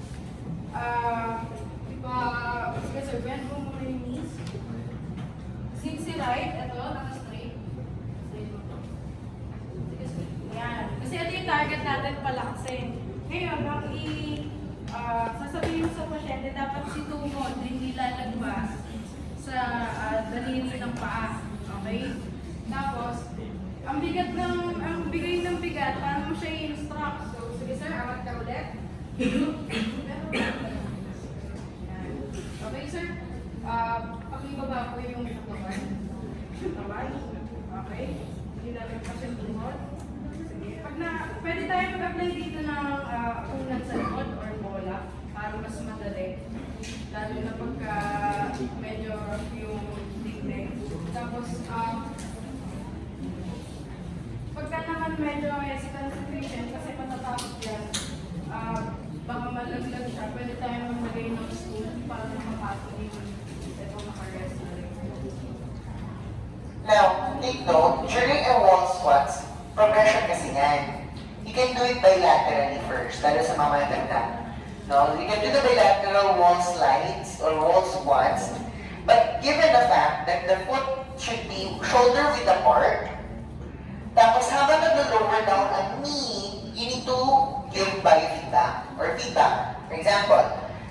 sige sir, bend mo muna yung knees. Since si right, ito, naka-straight. Straight mo to. Sige sir. Yan. Kasi ito yung target natin palaksin. Ngayon, sasabihin mo sa pasyente, dapat si tuhod hindi lalagpas sa daliri ng paa. Okay? Tapos, ang ang bigay ng bigat, paano mo siya i-instruct? So, sige sir, angat ka ulit. Okay sir, pakibaba ko yung katawan. Okay, hinalagay pa siya tuhod. Sige, pwede tayo mag-apply dito ng unat sa likod or bola para mas madali. Lalo na pagka medyo rough yung tignan. Tapos, pagka naman medyo hesitant sa patient kasi matatakot yan, baka malaglag siya, pwede tayo maglagay ng stool para makapatong yung ito makarest na rin.
Now, take note, during a wall squats, progression kasi yan. You can do it bilaterally first, lalo sa mga matanda. No, you can do the bilateral wall slides or wall squats, but given the fact that the foot should be shoulder width apart, tapos habang nag-lower down ang knee, you need to give biofeedback or feedback. For example,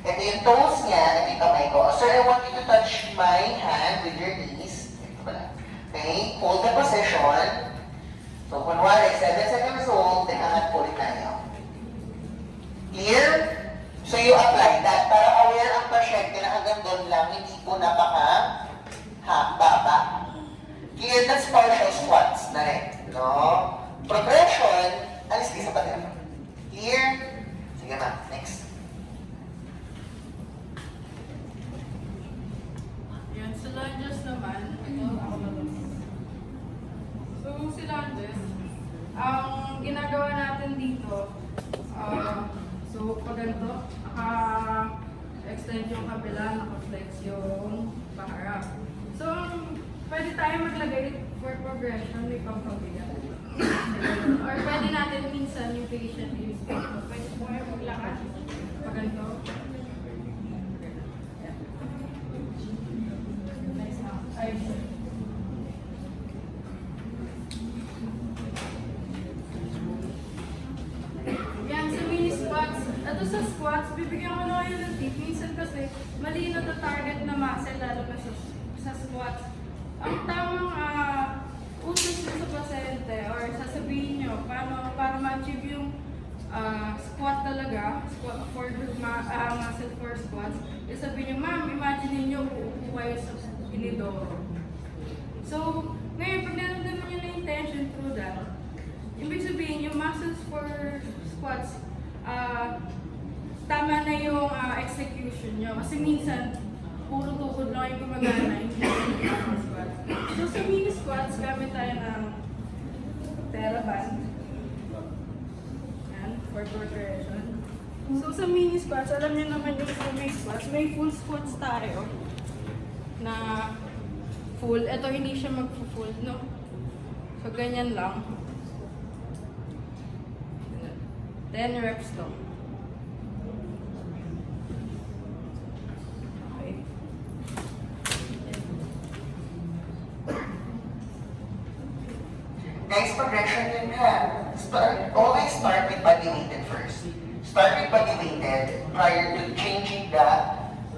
ito yung toes niya, ito yung kamay ko. Sir, I want you to touch my hand with your knees. Okay, hold the position. So, kunwari, 7 seconds hold, then angat po ulit tayo. Clear? So, you apply that para aware ang pasyente na hanggang doon lang, hindi po baba. Clear? That's partial squats na rin. No? Progression, alis kayo sa patin. Clear? Sige ma, next.
Yan, sa lunges naman, ito, ako na lang. So, si lunges, ang ginagawa natin dito, so, pag ganito, naka-extend yung kabila, naka-flex yung paharap. So, pwede tayo maglagay for progression, may pampabigat. Or pwede natin minsan yung patient is, pwede po kayo maglakad, pag ganito. Next up, ay, yan, sa mini squats. Ito sa squats, bibigyan ko na kayo ng tip. Minsan kasi, mali na target na muscle, lalo na sa squats. Ang tamang utos sa pasyente or sasabihin nyo, para ma-achieve yung squat talaga, muscle for squats, sabihin nyo, ma'am, imagine niyo uupo kayo sa inidoro. So, ngayon, pag naramdaman nyo na intention through that, ibig sabihin, yung muscles for squats, tama na yung execution nyo. Kasi minsan, puro tukod lang yung gumagana, hindi yung squats. So sa mini squats, gamit tayo ng TheraBand. Yan, for progression. So sa mini squats, alam niyo naman yung mini squats, may full squats tayo na full. Ito hindi siya mag-full, no? So ganyan lang. 10 reps lang. Okay.
Guys, progression din ha. Always start with body weighted first. Start with body weighted prior to changing the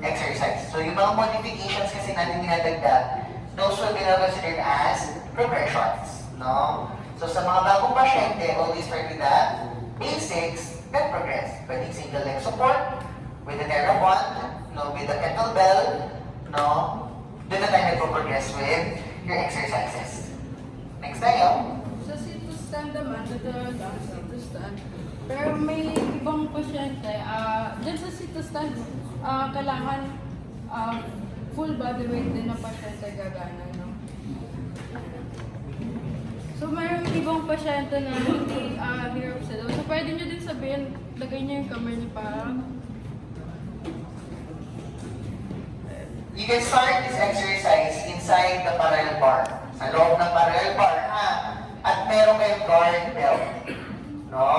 exercise. So yung mga modifications kasi natin dinadagdag, those will be considered as progressions. No? So sa mga bagong pasyente, always start with the basics, then progress. Pwedeng single leg support, with the TheraBand, no, with the kettlebell, no, doon na tayo nagpo-progress with your exercises. Next tayo.
Sa sit to stand naman, ito lang, sit to stand. Pero may ibang pasyente, dyan sa sit to stand, kailangan full body weight din ng pasyente gagana, no? So, mayroong ibang pasyente na hindi hirap sila. So, pwede nyo din sabihin, lagay nyo yung kamay nyo para...
You can start this exercise inside the parallel bar. Sa loob ng parallel bar, ha? At meron kayong guard belt. No?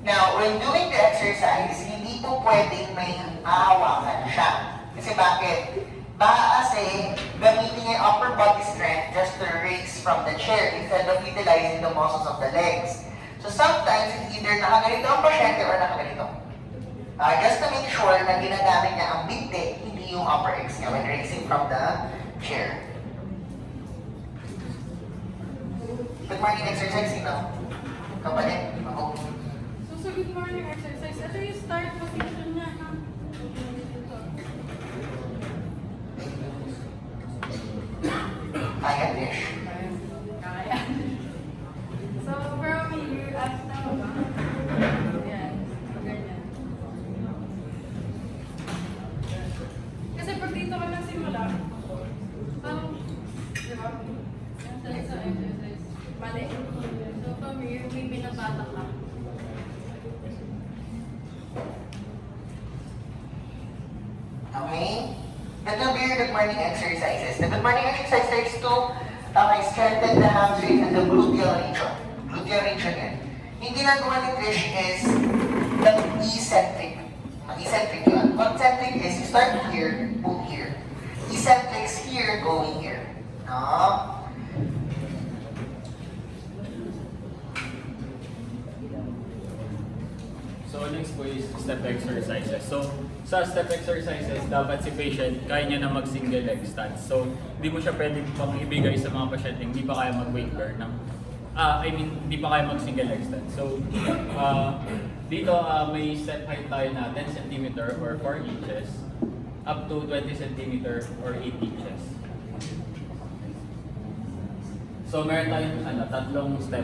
Now, when doing the exercise, hindi po pwedeng may aawakan siya. Kasi bakit? Baka kasi gamitin niya yung upper body strength just to raise from the chair instead of utilizing the muscles of the legs. So sometimes, it's either nakaganito ang pasyente or nakaganito. Just to make sure na ginagamit niya ang bigte, hindi yung upper X niya when raising from the chair. But morning exercise, sino? Kapalit? Ako.
So, sa good morning exercise, ito yung start position niya, ha?
Kaya, Dish.
Kaya. So, from here, tama ba? Yan. Ganyan. Kasi pag dito ka nagsimula, parang, di ba? Yan sa exercise. Mali. So, from here, may binabatak lang.
Okay? Ito will be your good morning exercises. The good morning exercise is to strengthen the hamstring and the gluteal region. Gluteal region yan. Yung ginagawa ni Trish is the eccentric. Eccentric yun. Concentric is you start here, move here. Eccentrics here, going here. No?
So next po is step exercises. So sa step exercises, dapat si patient kaya niya na mag-single leg stance. So hindi mo siya pwede pang ibigay sa mga pasyente hindi pa kaya mag-weight bear ng hindi pa kaya mag-single leg stance. So dito may step height tayo na 10 cm or 4 inches up to 20 cm or 8 inches. So meron tayong tatlong step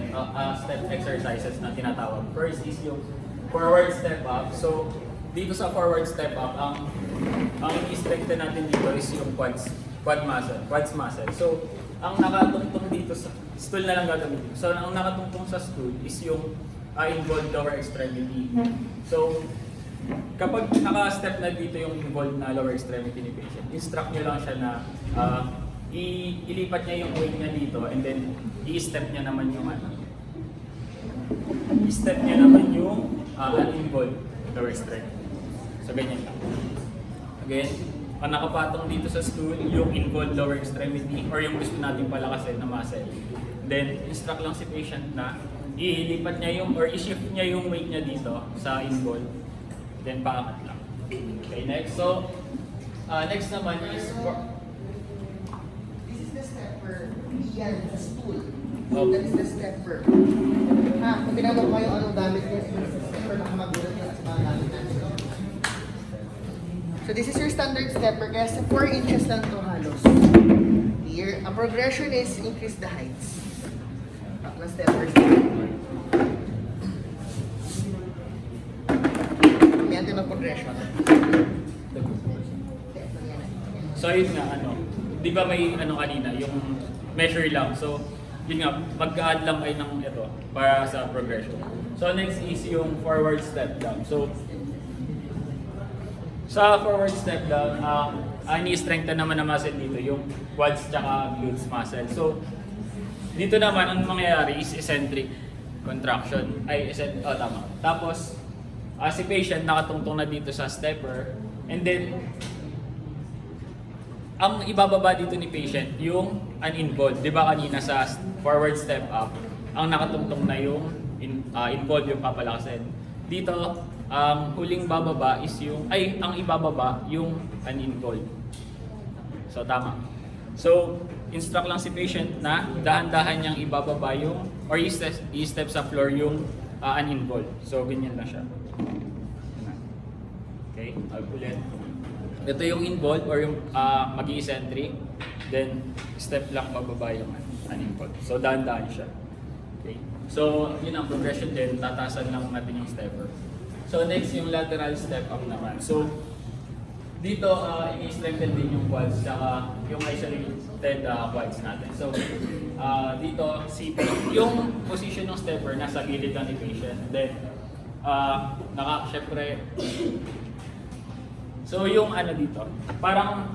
exercises na tinatawag. First is yung forward step up. So, dito sa forward step up, ang i-strengthen natin dito is yung quads muscle. So, ang nakatungtong dito sa stool na lang gagamitin. So, ang nakatungtong sa stool is yung involved lower extremity. So, kapag naka-step na dito yung involved na lower extremity ni patient, instruct nyo lang siya na ilipat niya yung weight niya dito and then i-step niya naman yung i-step niya naman yung uninvolved lower extremity. So, ganyan lang. Again, ang nakapatong dito sa stool, yung involved lower extremity or yung gusto natin palakasin na muscle. Then, instruct lang si patient na ilipat niya yung or i-shift niya yung weight niya dito sa involved. Then, paangat lang. Okay, next. So, next naman is
This is the stepper. Yan, the stool.
Okay.
That is the stepper. Kung tinanong kayo anong gamit niya, is the stepper na kamagulat niya sa mga gamit natin. So this is your standard stepper, guys. 4 inches lang to halos. Here, ang progression is increase the heights. Na stepper. May natin ang progression.
So yun nga, di ba may kanina, yung measure lang. So, yun nga, mag-add lang kayo ng ito para sa progression. So next is yung forward step down. So, sa forward step down, ini-strengthen naman na muscle dito, yung quads tsaka glutes muscle. So, dito naman, ang mangyayari is eccentric contraction. Tama. Tapos, si patient nakatungtong na dito sa stepper, and then, ang ibababa dito ni patient, yung uninvolved. Di ba kanina sa forward step up, ang nakatungtong na yung involved yung papalakasin. Dito, ang huling bababa is ang ibababa yung uninvolved. So, tama. So, instruct lang si patient na dahan-dahan niyang ibababa yung, or i-step sa floor yung uninvolved. So, ganyan lang siya. Okay, ulit. Ito yung involved or yung mag-i-eccentric, then step lang bababa yung uninvolved. So dahan-dahan siya. Okay. So yun ang progression din, tatasan lang natin yung stepper. So next yung lateral step up naman. So dito i-strengthen din yung quads tsaka yung isolated quads natin. So dito yung position ng stepper nasa gilid lang ni patient. Then syempre so yung dito, parang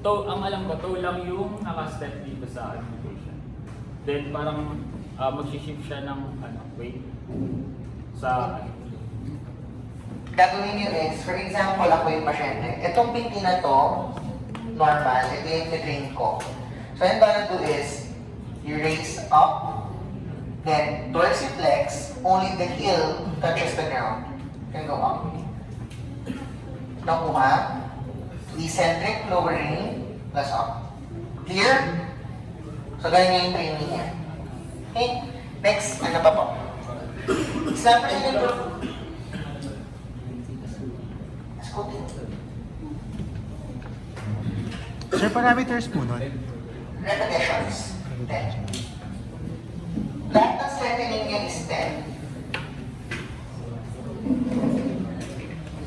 ang alam ko, toe lang yung naka-step dito sa application. Then parang mag-shift siya ng weight sa
Gagawin nyo is, for example, ako yung pasyente. Itong pinti na to, normal, ito yung train ko. So yung gonna do is, you raise up, then dorsiflex, only the heel touches the ground. Can go up. Nakuha, eccentric, lowering, plus up. Clear? So, ganyan yung training niya. Okay? Next, ano pa po? Example sa libro. Scooting.
Sir, parameters po nun.
Repetitions. 10. Lahat ng strengthening niya is 10.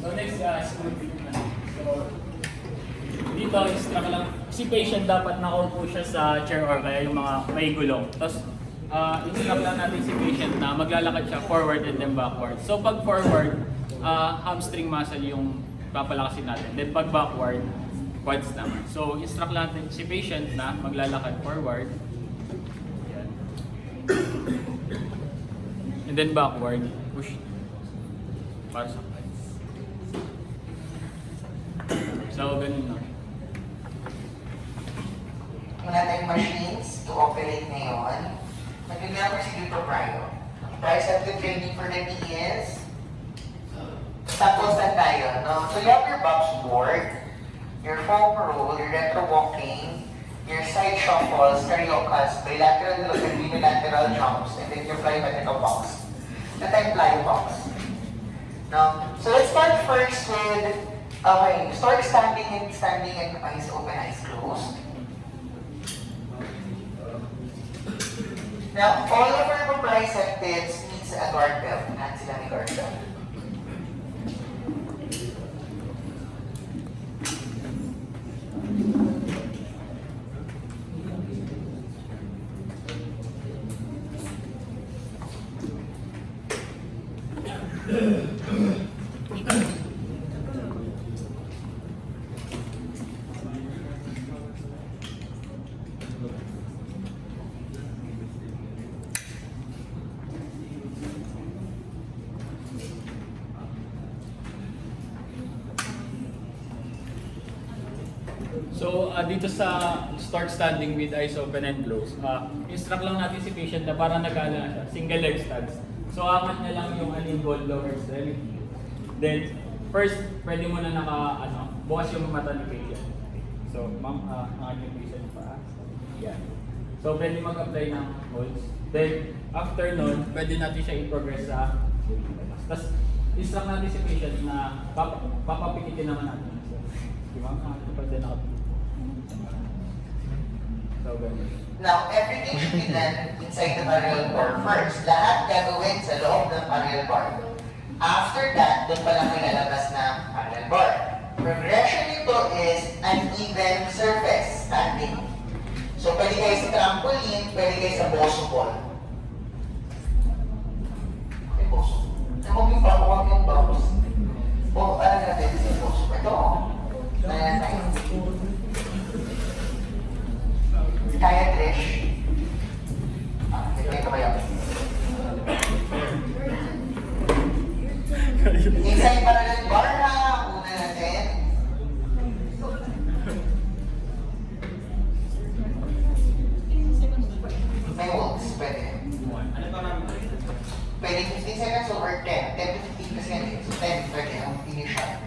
So next, scooting. So, dito, extra ka lang. Si patient dapat nakaupo siya sa chair or kaya yung mga may gulong. Tapos, instruct lang natin si patient na maglalakad siya forward and then backward. So pag forward, hamstring muscle yung papalakasin natin. Then pag backward, quads naman. So instruct lang natin si patient na maglalakad forward. Yan. And then backward, push. Para sa quads. So ganun lang.
Wala tayong machines to operate ngayon. Mag-remember si Dito Pryo. Triceps training for the knees. Tapos na tayo, no? So you have your box board, your foam roll, your retro walking, your side shuffles, cariokas, bilateral and unilateral jumps, and then your plyometrical box. Na tayong plyo box. No? So let's start first with, okay, start standing and eyes open, eyes closed. Now, all of our biceps needs a guard belt. Lahat sila may guard belt.
So dito sa start standing with eyes open and closed, instruct lang natin si patient na parang nag-ano na siya, single leg stance. So angat niya lang yung uninvolved lower extremity. Then first, pwede mo na bukas yung mata ni patient. So ma'am, angat yung patient pa. Yan. So pwede mag-apply ng holds. Then after nun, pwede natin siya i-progress sa tapos instruct natin si patient na papapikitin naman natin. Di ba? Pwede na so,
now, everything should be done inside the parallel bar first. Lahat gagawin sa loob ng parallel bar. After that, doon pa lang may lalabas na parallel bar. Progression nito is an even surface, standing. So, pwede kayo sa trampoline, pwede kayo sa boso ball. Okay, boso. Huwag yung bako, huwag yung bakos. O, alam natin sa boso. Ito, ayan tayo. Kaya, Trish? Ito ba yun? Inside parallel bar na. Una natin. May holds. Pwede. Pwede 15 seconds or 10. 10 to 15 kasi yan eh. So 10 pwede ang initial.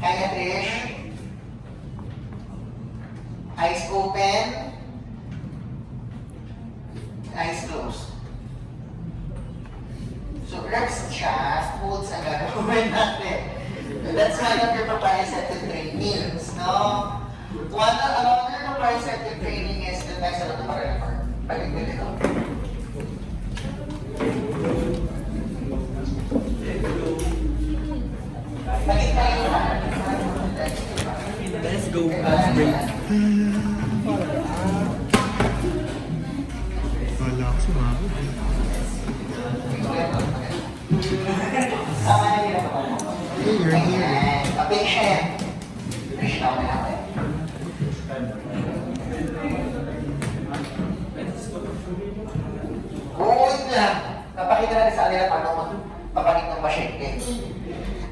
Kaya, Trish? Eyes open. Eyes closed. So, reps siya, holds ang gagawin natin. That's one of your proprioceptive trainings, no? Another proprioceptive training is the next one of the parallel. Pagigil ito. Pagigil tayo na.
Let's go, break. Wala ako sumabot. Hey, you're here.
A patient. Patient ako na. Good lang. Napakita natin sa kanila paano magpapalit ng machine.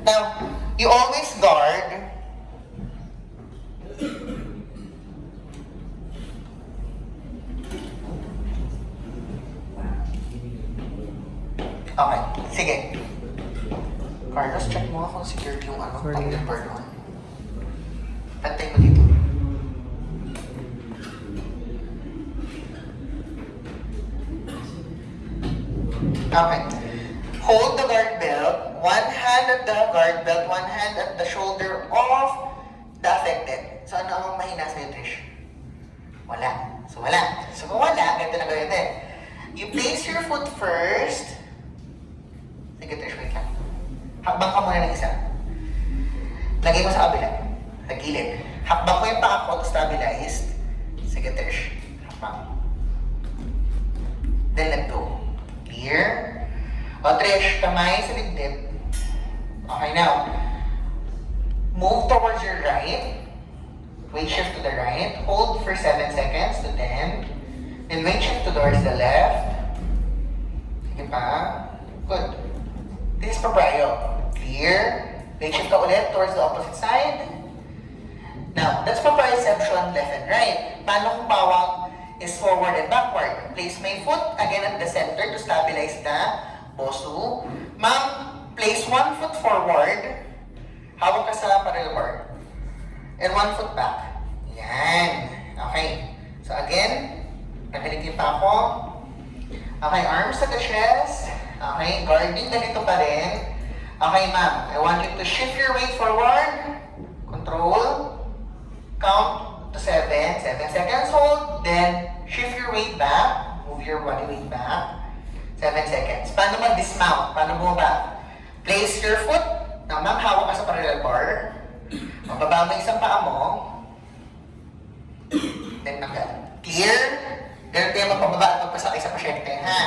Now, you always guard. Okay, sige. Carlos, check mo kung secure yung pag-number doon. Pantay mo dito. Okay. Hold the guard belt. One hand at the guard belt, one hand at the shoulder of the affected. So ano ang mahina sa'yo, Trish? Wala. So wala. So kung wala, ganito na gawin din. You place your foot first. Sige, Trish, wait lang. Hakbang ka muna ng isa. Lagay mo sa kabila. Sa gilid. Hakbang ko yung paa ko to stabilized. Sige, Trish. Hakbang. Then let go. Clear? O, Trish, kamay sa dibdib. Okay, now. Move towards your right. Weight shift to the right. Hold for 7 seconds to 10. Then weight shift towards the left. Sige pa. Good. This is paprio. Clear. Weight shift ka ulit towards the opposite side. Now, that's proprioception left and right. Paano kung bawang is forward and backward? Place my foot again at the center to stabilize the bosu. Ma'am, place one foot forward. Hawak ka sa parallel bar. And one foot back. Yan. Okay. So again, nakalitin pa ako. Okay, arms at the chest. Okay, guarding ganito pa rin. Okay, ma'am. I want you to shift your weight forward. Control. Count to 7. 7 seconds hold. Then, shift your weight back. Move your body weight back. 7 seconds. Paano mag-dismount? Paano bumaba? Place your foot. Now, ma'am, hawak ka sa parallel bar. Mababa mo isang paa mo. Then, clear. Ganun tayo magpababa at magpasakay sa pasyente, ha?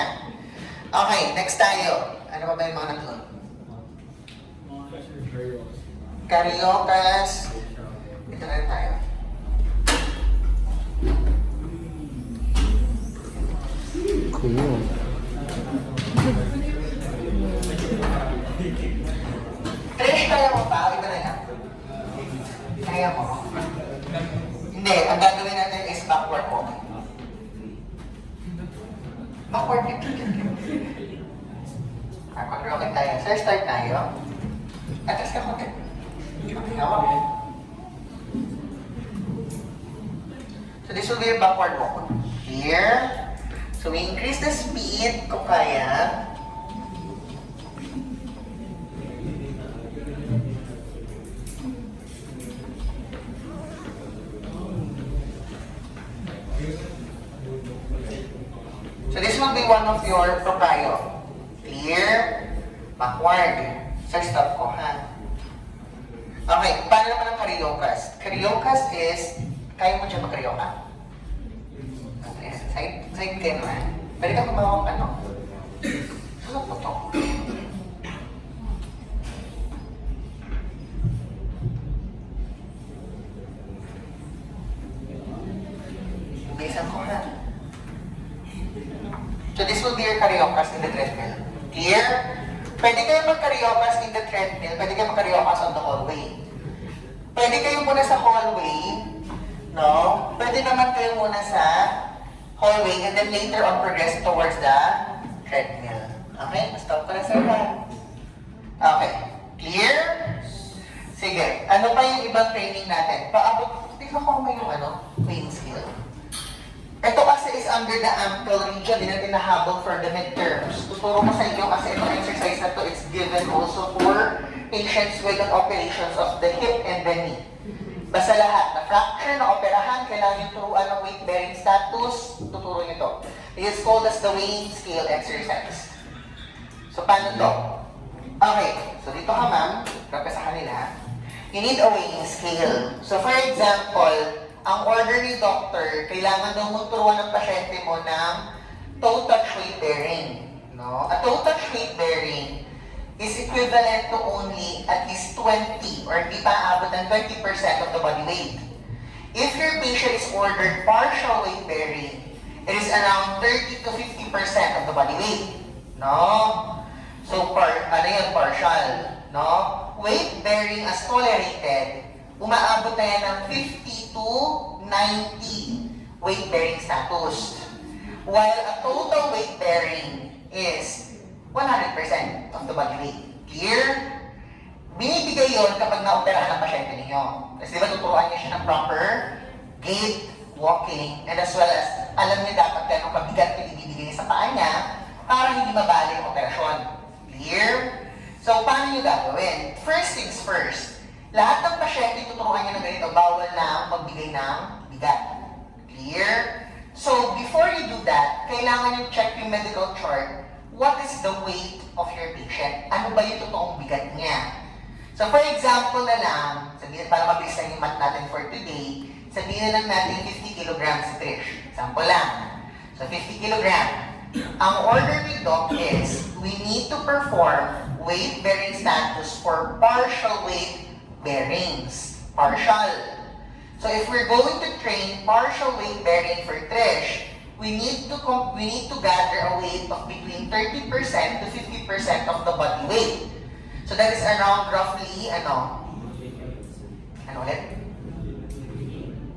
Okay, next tayo. Ano pa ba yung mga nandun? Cariokas. Ito na rin tayo.
Cool.
Trish, kaya mo pa? Iba na yan. Kaya mo? Hindi, ang gagawin natin is backward walking. Backward walking. Backward walking tayo. Sir, start tayo. Atas ka konti. Okay, hawak. So this will be a backward walk. Here. So we increase the speed kung kaya. So this will be one of your proprio. Clear? Backward. Sir, stop ko, ha? Okay, paano naman ang karyokas? Karyokas is, kaya mo dyan mag-karyoka? Okay, side kayo naman. Pwede ka kumawang ano? Sunod mo to. Bilisan ko, ha? So this will be your karyokas in the treadmill. Clear? Pwede kayo mag-karyokas in the treadmill, pwede kayo mag-karyokas on the hallway. Pwede kayo muna sa hallway, no? Pwede naman kayo muna sa hallway and then later on progress towards the treadmill. Okay? Stop ko na sir ha. Okay. Clear? Sige. Ano pa yung ibang training natin? Paabot, tingnan ko may yung weighing skill. Ito kasi is under the ankle region, din natin nahabol for the midterms. Tuturo ko sa inyo kasi itong exercise na to is given also for patients with an operations of the hip and the knee. Basta lahat, na fracture, na operahan, kailangan yung turuan ng weight-bearing status, tuturo nyo to. It is called as the weighing scale exercise. So, paano to? Okay, so dito ka ma'am, grabe sa kanila, you need a weighing scale. So, for example, ang order ni doctor, kailangan daw magturuan ng pasyente mo ng toe touch weight bearing. No? A toe touch weight bearing is equivalent to only at least 20 or di pa abot ng 20% of the body weight. If your patient is ordered partial weight bearing, it is around 30 to 50% of the body weight. No? So, partial. No? Weight bearing as tolerated, umaabot na yan ng 50 to 90 weight bearing status. While a total weight bearing is 100% of the body weight. Clear? Binibigay yon kapag na-operahan ng pasyente ninyo. Kasi diba tuturuan niyo siya ng proper gait, walking, and as well as alam niyo dapat ganong kabigat yung ibibigay sa paa niya para hindi di mabali yung operasyon. Clear? So, paano nyo gagawin? First things first, lahat ng pasyente tuturuan nyo na ganito, bawal na magbigay ng bigat. Clear? So, before you do that, kailangan nyo check yung medical chart. What is the weight of your patient? Ano ba yung totoong bigat niya? So, for example na lang, sabihin, para mabilis lang yung math natin for today, sabihin na lang natin 50 kilograms si Trish. Example lang. So, 50 kilograms. Ang order ni Doc is, we need to perform weight-bearing status for partial weight bearings. Partial. So, if we're going to train partial weight bearing for Trish, we need to gather a weight of between 30% to 50% of the body weight. So that is around roughly, ano ulit?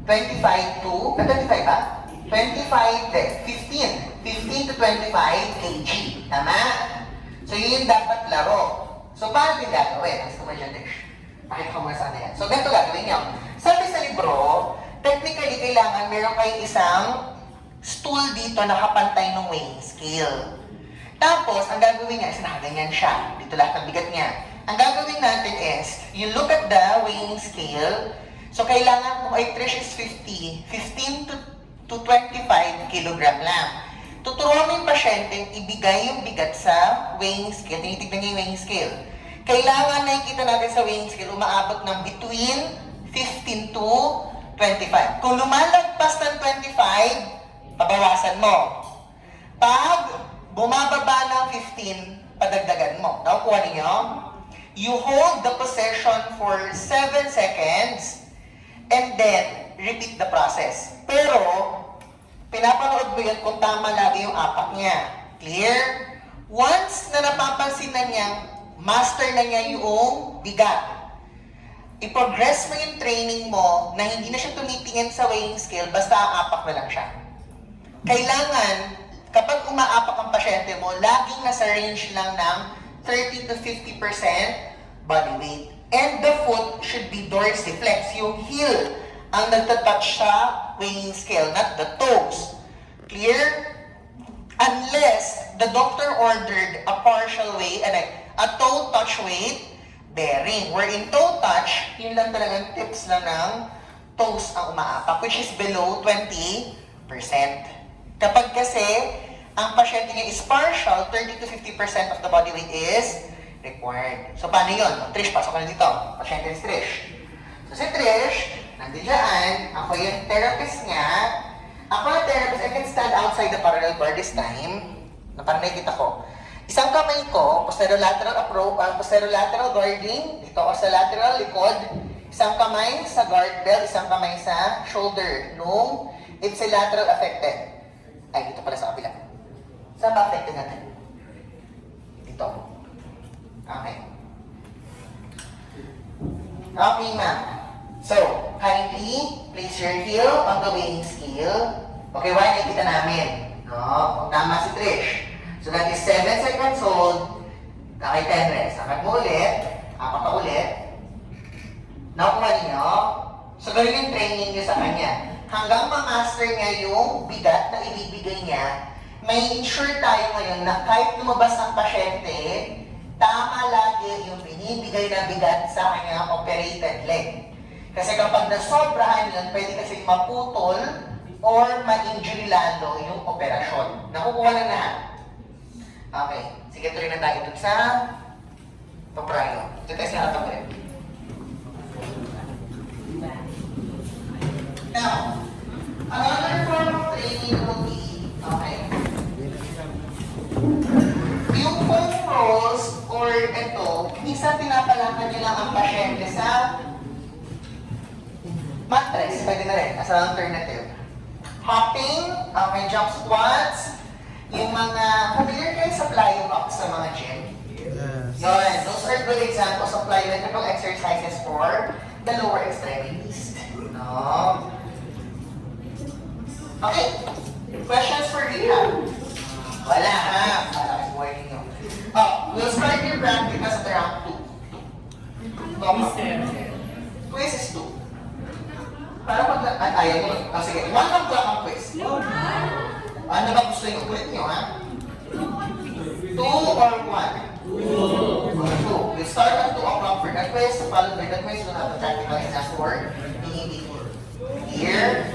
25 to, 25 ba? 15 to 25 kg. Tama? So yun yung dapat laro. So paano din gagawin? Gusto mo dyan, Dish? Pakita ko muna sa yan. So ganito gagawin nyo. Sabi sa libro, technically kailangan meron kayong isang stool dito na kapantay ng weighing scale. Tapos, ang gagawin niya is nakaganyan siya. Dito lahat ng bigat niya. Ang gagawin natin is, you look at the weighing scale. So, kailangan kung ay Trish is 50, 15 to 25 kilogram lang. Tuturuan mo yung pasyente, ibigay yung bigat sa weighing scale. Tinitignan niya yung weighing scale. Kailangan nakikita natin sa weighing scale, umaabot ng between 15 to 25. Kung lumalagpas ng 25, pabawasan mo. Pag bumababa ng 15, padagdagan mo. Nakukuha ninyo? You hold the position for 7 seconds and then repeat the process. Pero, pinapanood mo yun kung tama lagi yung apak niya. Clear? Once na napapansin na niya, master na niya yung bigat, i-progress mo yung training mo na hindi na siya tumitingin sa weighing scale, basta aapak na lang siya. Kailangan, kapag umaapak ang pasyente mo, laging nasa range lang ng 30 to 50% body weight. And the foot should be dorsiflex. Yung heel ang nagtatouch sa weighing scale, not the toes. Clear? Unless the doctor ordered a partial weight, a toe touch weight bearing. Wherein toe touch, yun lang talagang tips lang ng toes ang umaapak, which is below 20%. Kapag kasi, ang pasyente niya is partial, 30 to 50% of the body weight is required. So, paano yun? Trish, pasok ka na dito. Pasyente ni Trish. So, si Trish, nandiyan, ako yung therapist niya. Ako yung therapist, I can stand outside the parallel bar this time. Na parang nakikita ko. Isang kamay ko, posterolateral guarding, dito ako sa lateral likod. Isang kamay sa guard belt, isang kamay sa shoulder. Nung ipsilateral affected. Ay, dito pala sa kabila. Saan ba affected natin? Dito. Okay. Okay, ma'am. So, kindly place your heel on the weighing scale. Okay, why nakikita namin? No, kung tama si Trish. So, that is 7 seconds hold. Okay, 10 reps. Apat mo ulit. Apat ka ulit. Nakuha niyo. So, gawin yung training niyo sa kanya. Hanggang ma-master niya yung bigat na ibibigay niya, may ensure tayo ngayon na kahit lumabas ang pasyente, tama lagi yung binibigay na bigat sa kanyang operated leg. Kasi kapag nasobrahan yun, pwede kasi maputol or ma-injury lalo yung operasyon. Nakukuha na lahat. Okay. Sige, tuloy na tayo dun sa paprayo. Titest na natin ulit. Now, another form of training will be, okay, yung foam rolls or ito, minsan pinapalakan nyo lang ang pasyente sa mattress, pwede na rin, as an alternative. Hopping, okay, jump squats, yung mga, familiar kayo sa plyo box sa mga gym? Yun, those are good examples of plyometrical exercises for the lower extremities. No? Okay, questions for rehab? Wala ha? Malakas buhay ninyo. Oh, we'll start your practicals at around 2. Quiz is 2. Para pag... ayaw mo. Oh, sige, 1 o'clock ang quiz. Ano ba gusto yung ulit nyo, ha? 2 or 1? 2. We start at 2 o'clock for that quiz, followed by the quiz, we'll have a practical exam for here,